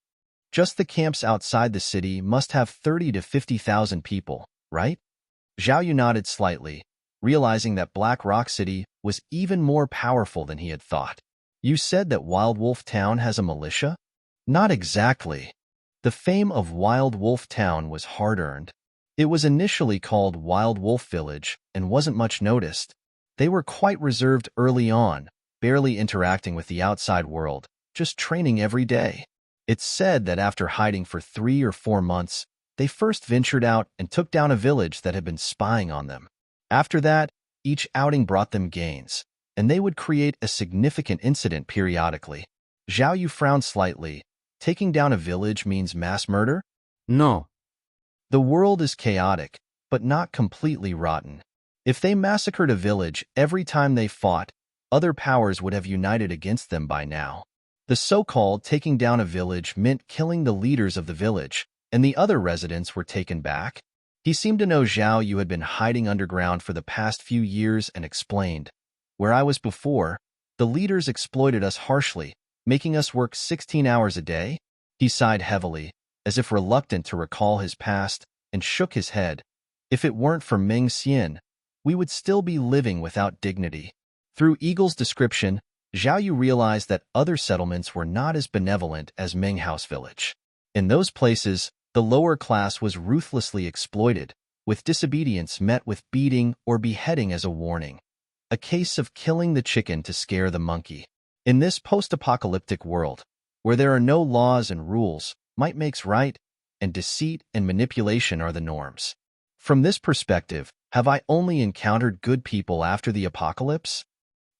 Just the camps outside the city must have 30 to 50,000 people, right? Zhao Yu nodded slightly, realizing that Black Rock City was even more powerful than he had thought. You said that Wild Wolf Town has a militia? Not exactly. The fame of Wild Wolf Town was hard-earned. It was initially called Wild Wolf Village and wasn't much noticed. They were quite reserved early on, barely interacting with the outside world, just training every day. It's said that after hiding for 3 or 4 months, they first ventured out and took down a village that had been spying on them. After that, each outing brought them gains, and they would create a significant incident periodically. Zhao Yu frowned slightly. Taking down a village means mass murder? No. The world is chaotic, but not completely rotten. If they massacred a village every time they fought, other powers would have united against them by now. The so-called taking down a village meant killing the leaders of the village, and the other residents were taken back. He seemed to know Zhao Yu had been hiding underground for the past few years and explained, "Where I was before, the leaders exploited us harshly, making us work 16 hours a day." He sighed heavily, as if reluctant to recall his past, and shook his head. "If it weren't for Meng Xian, we would still be living without dignity." Through Eagle's description, Zhao Yu realized that other settlements were not as benevolent as Meng House Village. In those places, the lower class was ruthlessly exploited, with disobedience met with beating or beheading as a warning. A case of killing the chicken to scare the monkey. In this post-apocalyptic world, where there are no laws and rules, might makes right, and deceit and manipulation are the norms. From this perspective, have I only encountered good people after the apocalypse?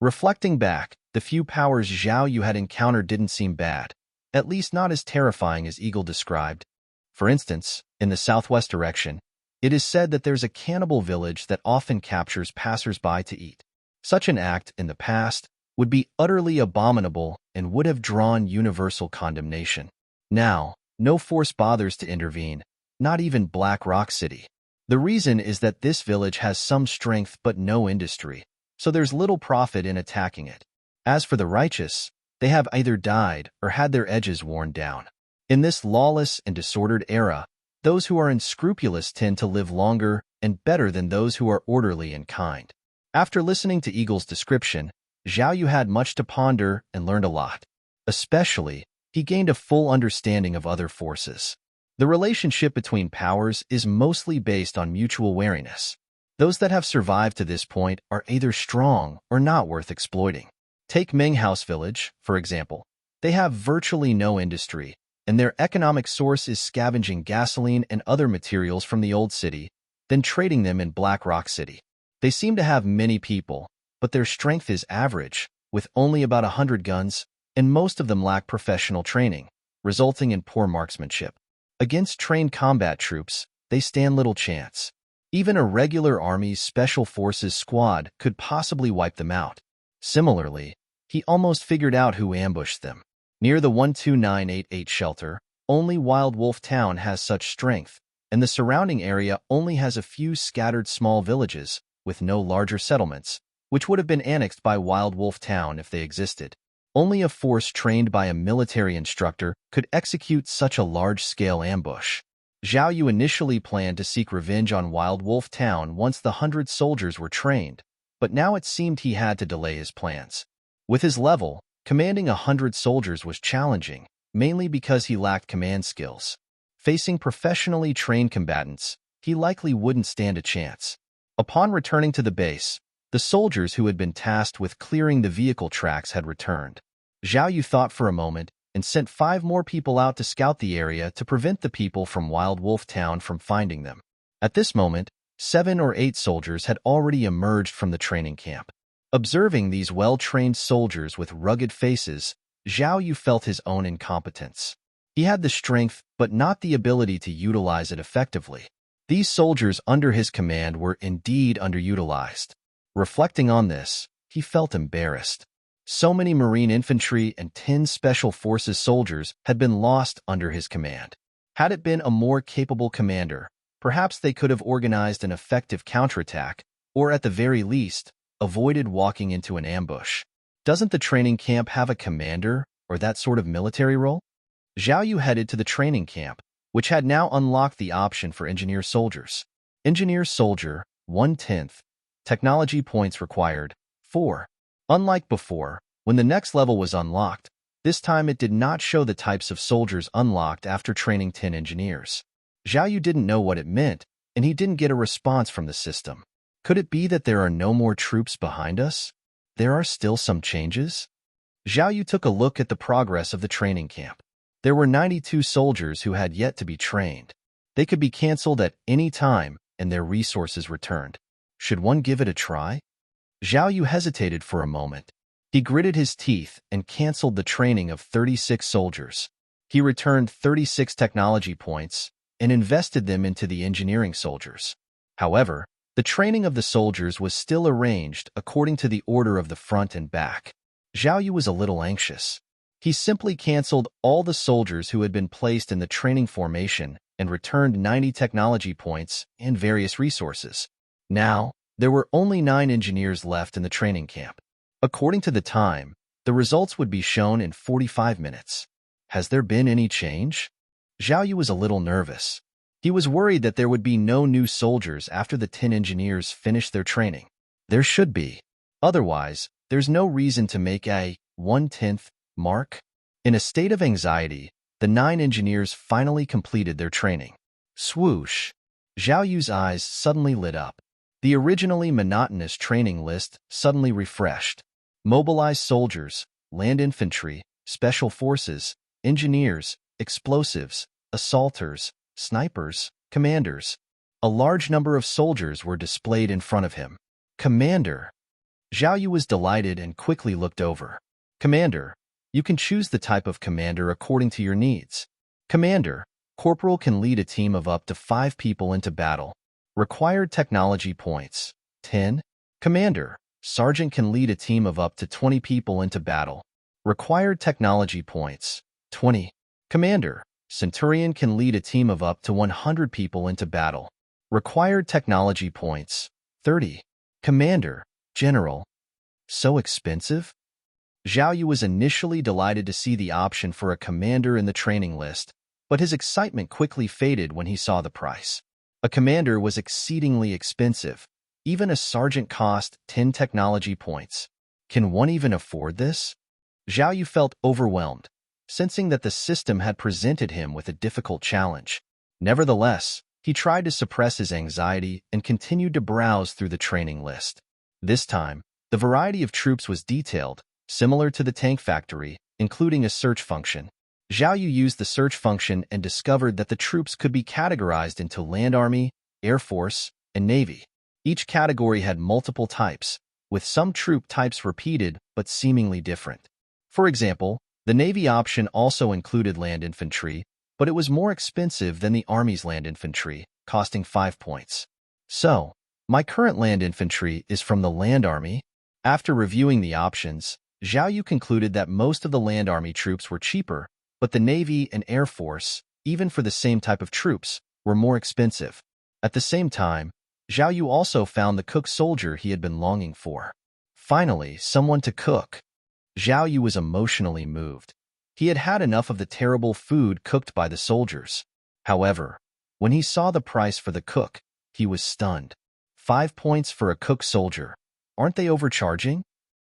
Reflecting back, the few powers Zhao Yu had encountered didn't seem bad, at least not as terrifying as Eagle described. For instance, in the southwest direction, it is said that there's a cannibal village that often captures passers-by to eat. Such an act, in the past, would be utterly abominable and would have drawn universal condemnation. Now, no force bothers to intervene, not even Black Rock City. The reason is that this village has some strength but no industry, so there's little profit in attacking it. As for the righteous, they have either died or had their edges worn down. In this lawless and disordered era, those who are unscrupulous tend to live longer and better than those who are orderly and kind. After listening to Eagle's description, Zhao Yu had much to ponder and learned a lot. Especially, he gained a full understanding of other forces. The relationship between powers is mostly based on mutual wariness. Those that have survived to this point are either strong or not worth exploiting. Take Ming House Village, for example. They have virtually no industry, and their economic source is scavenging gasoline and other materials from the old city, then trading them in Black Rock City. They seem to have many people, but their strength is average, with only about 100 guns, and most of them lack professional training, resulting in poor marksmanship. Against trained combat troops, they stand little chance. Even a regular Army's Special Forces squad could possibly wipe them out. Similarly, he almost figured out who ambushed them. Near the 12988 shelter, only Wild Wolf Town has such strength, and the surrounding area only has a few scattered small villages, with no larger settlements, which would have been annexed by Wild Wolf Town if they existed. Only a force trained by a military instructor could execute such a large-scale ambush. Zhao Yu initially planned to seek revenge on Wild Wolf Town once the 100 soldiers were trained, but now it seemed he had to delay his plans. With his level, commanding 100 soldiers was challenging, mainly because he lacked command skills. Facing professionally trained combatants, he likely wouldn't stand a chance. Upon returning to the base, the soldiers who had been tasked with clearing the vehicle tracks had returned. Zhao Yu thought for a moment and sent 5 more people out to scout the area to prevent the people from Wild Wolf Town from finding them. At this moment, 7 or 8 soldiers had already emerged from the training camp. Observing these well-trained soldiers with rugged faces, Zhao Yu felt his own incompetence. He had the strength, but not the ability to utilize it effectively. These soldiers under his command were indeed underutilized. Reflecting on this, he felt embarrassed. So many Marine infantry and 10 Special Forces soldiers had been lost under his command. Had it been a more capable commander, perhaps they could have organized an effective counterattack, or at the very least, avoided walking into an ambush. Doesn't the training camp have a commander or that sort of military role? Zhao Yu headed to the training camp, which had now unlocked the option for engineer soldiers. Engineer Soldier, 1/10. Technology points required, 4. Unlike before, when the next level was unlocked, this time it did not show the types of soldiers unlocked after training 10 engineers. Zhao Yu didn't know what it meant, and he didn't get a response from the system. Could it be that there are no more troops behind us? There are still some changes? Zhao Yu took a look at the progress of the training camp. There were 92 soldiers who had yet to be trained. They could be canceled at any time and their resources returned. Should one give it a try? Zhao Yu hesitated for a moment. He gritted his teeth and canceled the training of 36 soldiers. He returned 36 technology points and invested them into the engineering soldiers. However, the training of the soldiers was still arranged according to the order of the front and back. Zhao Yu was a little anxious. He simply canceled all the soldiers who had been placed in the training formation and returned 90 technology points and various resources. Now, there were only 9 engineers left in the training camp. According to the time, the results would be shown in 45 minutes. Has there been any change? Zhao Yu was a little nervous. He was worried that there would be no new soldiers after the 10 engineers finished their training. There should be. Otherwise, there's no reason to make a 1/10 mark. In a state of anxiety, the 9 engineers finally completed their training. Swoosh! Zhao Yu's eyes suddenly lit up. The originally monotonous training list suddenly refreshed. Mobilized soldiers, land infantry, special forces, engineers, explosives, assaulters, snipers, commanders. A large number of soldiers were displayed in front of him. Commander! Zhao Yu was delighted and quickly looked over. Commander, you can choose the type of commander according to your needs. Commander, Corporal can lead a team of up to 5 people into battle. Required technology points, 10. Commander, Sergeant can lead a team of up to 20 people into battle. Required technology points, 20. Commander, Centurion can lead a team of up to 100 people into battle. Required technology points, 30. Commander, General. So expensive? Zhao Yu was initially delighted to see the option for a commander in the training list, but his excitement quickly faded when he saw the price. A commander was exceedingly expensive. Even a sergeant cost 10 technology points. Can one even afford this? Zhao Yu felt overwhelmed, sensing that the system had presented him with a difficult challenge. Nevertheless, he tried to suppress his anxiety and continued to browse through the training list. This time, the variety of troops was detailed, similar to the tank factory, including a search function. Zhao Yu used the search function and discovered that the troops could be categorized into Land Army, Air Force, and Navy. Each category had multiple types, with some troop types repeated but seemingly different. For example, the Navy option also included land infantry, but it was more expensive than the Army's land infantry, costing 5 points. So, my current land infantry is from the Land Army. After reviewing the options, Zhao Yu concluded that most of the Land Army troops were cheaper, but the Navy and Air Force, even for the same type of troops, were more expensive. At the same time, Zhao Yu also found the cook soldier he had been longing for. Finally, someone to cook. Zhao Yu was emotionally moved. He had had enough of the terrible food cooked by the soldiers. However, when he saw the price for the cook, he was stunned. 5 points for a cook soldier. Aren't they overcharging?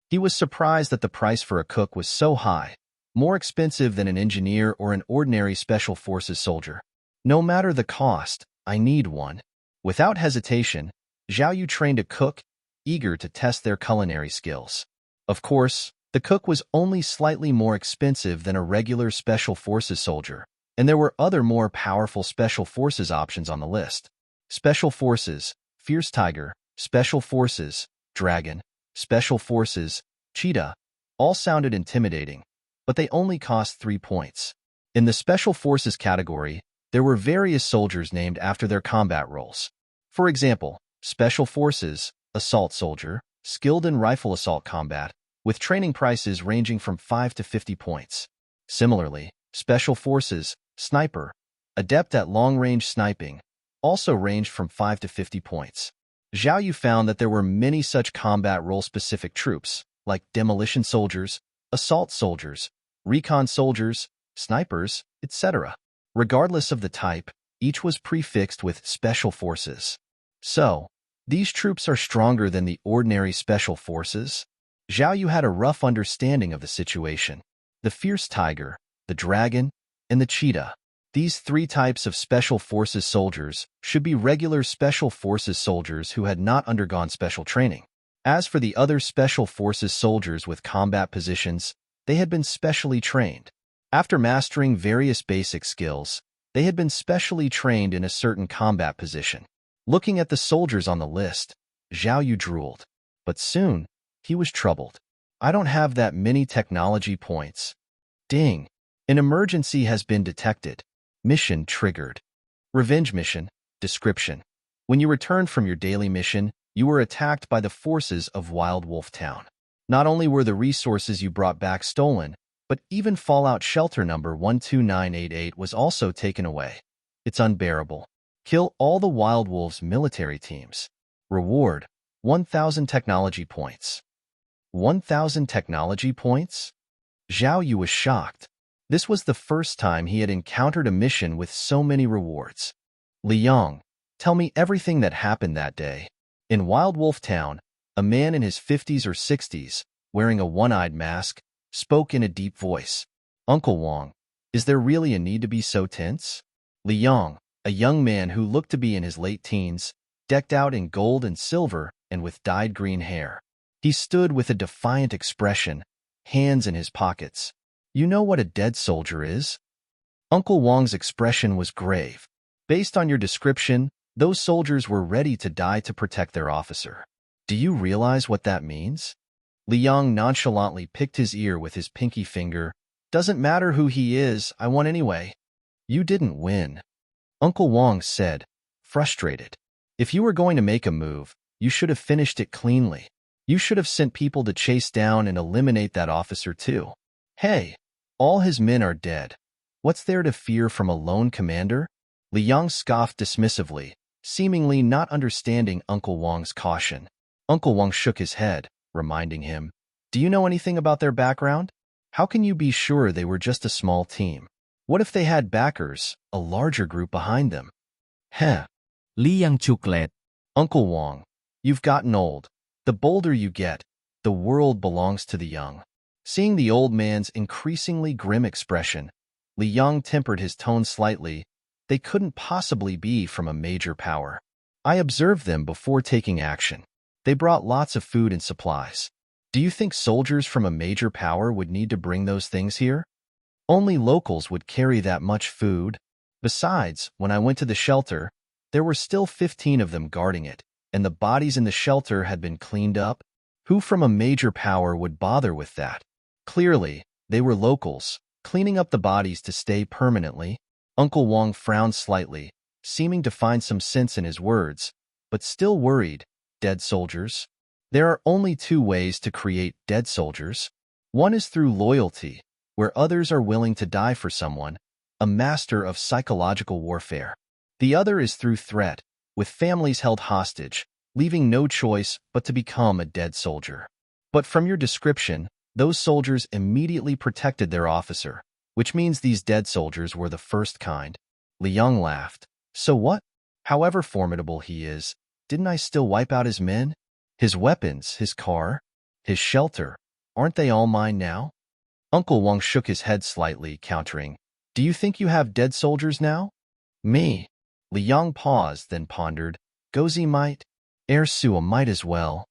He was surprised that the price for a cook was so high, more expensive than an engineer or an ordinary special forces soldier. No matter the cost, I need one. Without hesitation, Zhao Yu trained a cook, eager to test their culinary skills. Of course, the cook was only slightly more expensive than a regular special forces soldier, and there were other more powerful special forces options on the list. Special Forces, Fierce Tiger, Special Forces, Dragon, Special Forces, Cheetah, all sounded intimidating, but they only cost 3 points. In the Special Forces category, there were various soldiers named after their combat roles. For example, Special Forces, Assault Soldier, skilled in rifle assault combat, with training prices ranging from 5 to 50 points. Similarly, Special Forces, Sniper, adept at long-range sniping, also ranged from 5 to 50 points. Zhao Yu found that there were many such combat role-specific troops, like demolition soldiers, assault soldiers, recon soldiers, snipers, etc. Regardless of the type, each was prefixed with Special Forces. So, these troops are stronger than the ordinary special forces? Zhao Yu had a rough understanding of the situation. The fierce tiger, the dragon, and the cheetah. These three types of special forces soldiers should be regular special forces soldiers who had not undergone special training. As for the other special forces soldiers with combat positions, they had been specially trained. After mastering various basic skills, they had been specially trained in a certain combat position. Looking at the soldiers on the list, Zhao Yu drooled. But soon, he was troubled. I don't have that many technology points. Ding! An emergency has been detected. Mission triggered. Revenge mission. Description. When you returned from your daily mission, you were attacked by the forces of Wild Wolf Town. Not only were the resources you brought back stolen, but even Fallout Shelter number 12988 was also taken away. It's unbearable. Kill all the Wild Wolves military teams. Reward, 1,000 technology points. 1,000 technology points? Zhao Yu was shocked. This was the first time he had encountered a mission with so many rewards. Liang, tell me everything that happened that day. In Wild Wolf Town, a man in his 50s or 60s, wearing a one-eyed mask, spoke in a deep voice. Uncle Wang, is there really a need to be so tense? Liang, a young man who looked to be in his late teens, decked out in gold and silver and with dyed green hair. He stood with a defiant expression, hands in his pockets. You know what a dead soldier is? Uncle Wang's expression was grave. Based on your description, those soldiers were ready to die to protect their officer. Do you realize what that means? Liang nonchalantly picked his ear with his pinky finger. Doesn't matter who he is, I won anyway. You didn't win. Uncle Wang said, frustrated. If you were going to make a move, you should have finished it cleanly. You should have sent people to chase down and eliminate that officer too. Hey, all his men are dead. What's there to fear from a lone commander? Liang scoffed dismissively, seemingly not understanding Uncle Wang's caution. Uncle Wang shook his head, reminding him, do you know anything about their background? How can you be sure they were just a small team? What if they had backers, a larger group behind them? Heh. Liang chucklet. Uncle Wang, you've gotten old. The bolder you get, the world belongs to the young. Seeing the old man's increasingly grim expression, Liang tempered his tone slightly. They couldn't possibly be from a major power. I observed them before taking action. They brought lots of food and supplies. Do you think soldiers from a major power would need to bring those things here? Only locals would carry that much food. Besides, when I went to the shelter, there were still 15 of them guarding it, and the bodies in the shelter had been cleaned up. Who from a major power would bother with that? Clearly, they were locals, cleaning up the bodies to stay permanently. Uncle Wang frowned slightly, seeming to find some sense in his words, but still worried. Dead soldiers? There are only two ways to create dead soldiers. One is through loyalty, where others are willing to die for someone, a master of psychological warfare. The other is through threat, with families held hostage, leaving no choice but to become a dead soldier. But from your description, those soldiers immediately protected their officer, which means these dead soldiers were the first kind. Liang laughed. So what? However formidable he is, didn't I still wipe out his men? His weapons, his car, his shelter, aren't they all mine now? Uncle Wang shook his head slightly, countering, do you think you have dead soldiers now? Me. Liang paused, then pondered, Gozi might. Sua might as well.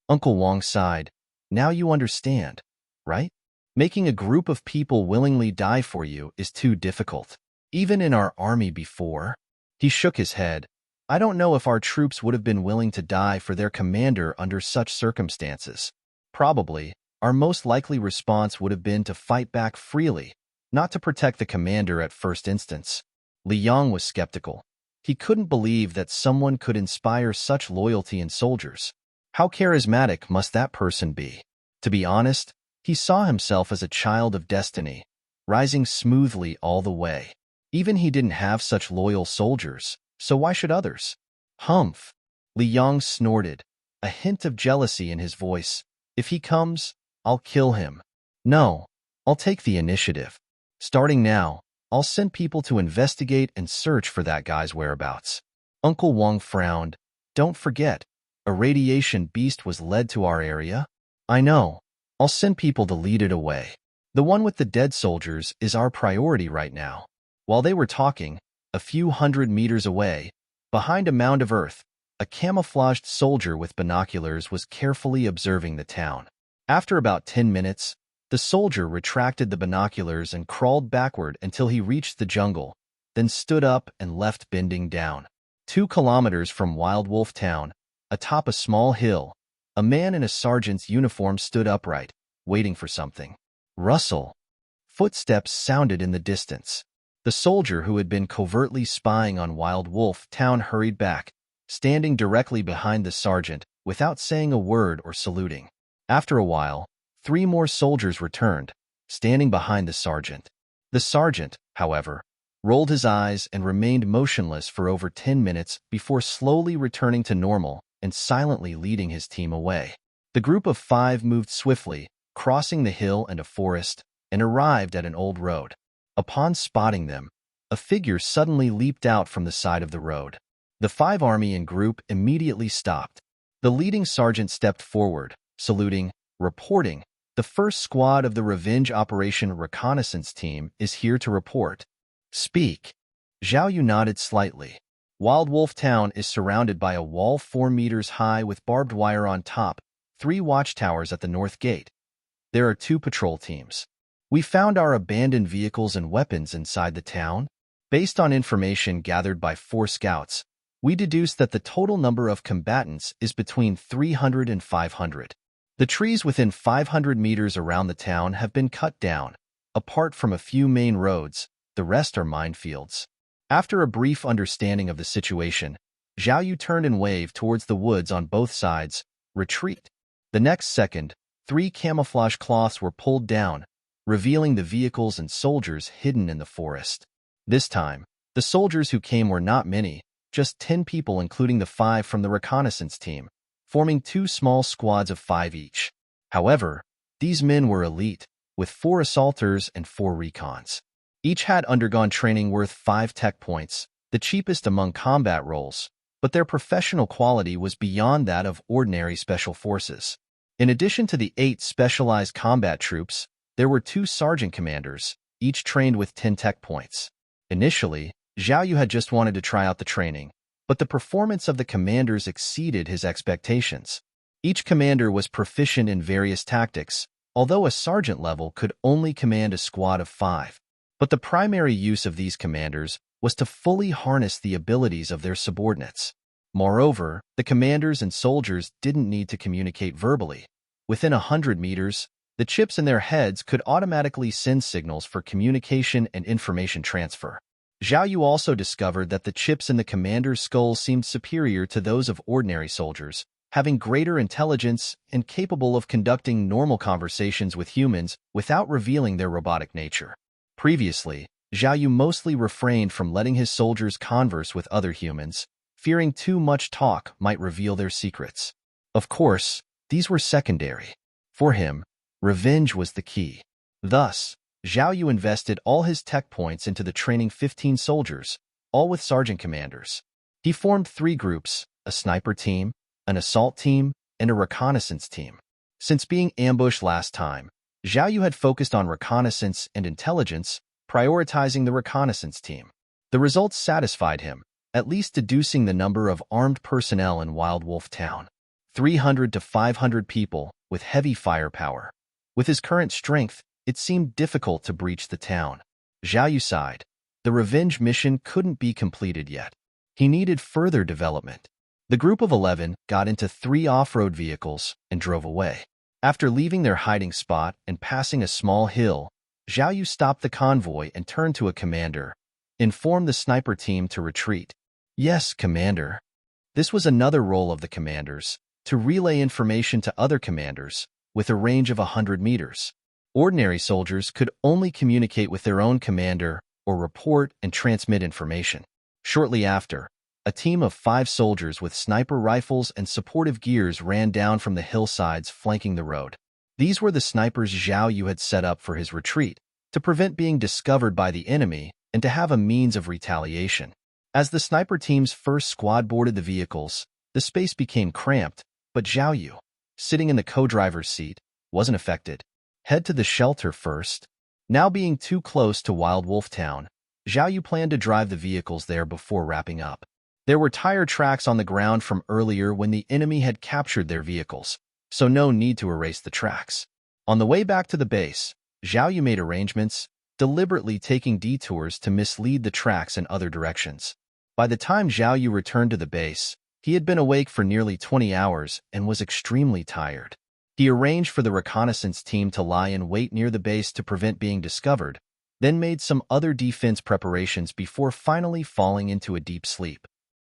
Uncle Wang sighed. Now you understand, right? Making a group of people willingly die for you is too difficult. Even in our army before. He shook his head. I don't know if our troops would have been willing to die for their commander under such circumstances. Probably, our most likely response would have been to fight back freely, not to protect the commander at first instance. Liang was skeptical. He couldn't believe that someone could inspire such loyalty in soldiers. How charismatic must that person be? To be honest, he saw himself as a child of destiny, rising smoothly all the way. Even he didn't have such loyal soldiers, so why should others? Humph! Liang snorted, a hint of jealousy in his voice. If he comes, I'll kill him. No, I'll take the initiative. Starting now, I'll send people to investigate and search for that guy's whereabouts. Uncle Wang frowned. Don't forget, a radiation beast was led to our area. I know. I'll send people to lead it away. The one with the dead soldiers is our priority right now. While they were talking, a few hundred meters away, behind a mound of earth, a camouflaged soldier with binoculars was carefully observing the town. After about 10 minutes, the soldier retracted the binoculars and crawled backward until he reached the jungle, then stood up and left bending down. 2 kilometers from Wild Wolf Town, atop a small hill, a man in a sergeant's uniform stood upright, waiting for something. Rustle. Footsteps sounded in the distance. The soldier who had been covertly spying on Wild Wolf Town hurried back, standing directly behind the sergeant without saying a word or saluting. After a while, 3 more soldiers returned, standing behind the sergeant. The sergeant, however, rolled his eyes and remained motionless for over 10 minutes before slowly returning to normal and silently leading his team away. The group of 5 moved swiftly, crossing the hill and a forest, and arrived at an old road. Upon spotting them, a figure suddenly leaped out from the side of the road. The 5 army and group immediately stopped. The leading sergeant stepped forward, saluting, reporting, "The first squad of the Revenge Operation Reconnaissance Team is here to report." "Speak." Zhao Yu nodded slightly. Wild Wolf Town is surrounded by a wall 4 meters high with barbed wire on top, 3 watchtowers at the north gate. There are 2 patrol teams. We found our abandoned vehicles and weapons inside the town. Based on information gathered by 4 scouts, we deduced that the total number of combatants is between 300 and 500. The trees within 500 meters around the town have been cut down. Apart from a few main roads, the rest are minefields. After a brief understanding of the situation, Zhao Yu turned and waved towards the woods on both sides. "Retreat." The next second, 3 camouflage cloths were pulled down, revealing the vehicles and soldiers hidden in the forest. This time, the soldiers who came were not many, just 10 people including the 5 from the reconnaissance team, forming 2 small squads of 5 each. However, these men were elite, with 4 assaulters and 4 recons. Each had undergone training worth 5 tech points, the cheapest among combat roles, but their professional quality was beyond that of ordinary special forces. In addition to the 8 specialized combat troops, there were 2 sergeant commanders, each trained with 10 tech points. Initially, Zhao Yu had just wanted to try out the training, but the performance of the commanders exceeded his expectations. Each commander was proficient in various tactics, although a sergeant level could only command a squad of 5. But the primary use of these commanders was to fully harness the abilities of their subordinates. Moreover, the commanders and soldiers didn't need to communicate verbally. Within 100 meters, the chips in their heads could automatically send signals for communication and information transfer. Zhao Yu also discovered that the chips in the commander's skulls seemed superior to those of ordinary soldiers, having greater intelligence and capable of conducting normal conversations with humans without revealing their robotic nature. Previously, Zhao Yu mostly refrained from letting his soldiers converse with other humans, fearing too much talk might reveal their secrets. Of course, these were secondary. For him, revenge was the key. Thus, Zhao Yu invested all his tech points into the training 15 soldiers, all with sergeant commanders. He formed 3 groups, a sniper team, an assault team, and a reconnaissance team. Since being ambushed last time, Zhao Yu had focused on reconnaissance and intelligence, prioritizing the reconnaissance team. The results satisfied him, at least deducing the number of armed personnel in Wild Wolf Town. 300 to 500 people, with heavy firepower. With his current strength, it seemed difficult to breach the town. Zhao Yu sighed. The revenge mission couldn't be completed yet. He needed further development. The group of 11 got into 3 off-road vehicles and drove away. After leaving their hiding spot and passing a small hill, Zhao Yu stopped the convoy and turned to a commander. Informed the sniper team to retreat. "Yes, Commander." This was another role of the commanders, to relay information to other commanders, with a range of 100 meters. Ordinary soldiers could only communicate with their own commander or report and transmit information. Shortly after, a team of 5 soldiers with sniper rifles and supportive gears ran down from the hillsides flanking the road. These were the snipers Zhao Yu had set up for his retreat, to prevent being discovered by the enemy and to have a means of retaliation. As the sniper team's first squad boarded the vehicles, The space became cramped, but Zhao Yu, sitting in the co-driver's seat, wasn't affected. Head to the shelter first. Now being too close to Wild Wolf Town, Zhao Yu planned to drive the vehicles there before wrapping up. There were tire tracks on the ground from earlier when the enemy had captured their vehicles, so no need to erase the tracks. On the way back to the base, Zhao Yu made arrangements, deliberately taking detours to mislead the tracks in other directions. By the time Zhao Yu returned to the base, he had been awake for nearly 20 hours and was extremely tired. He arranged for the reconnaissance team to lie in wait near the base to prevent being discovered, then made some other defense preparations before finally falling into a deep sleep.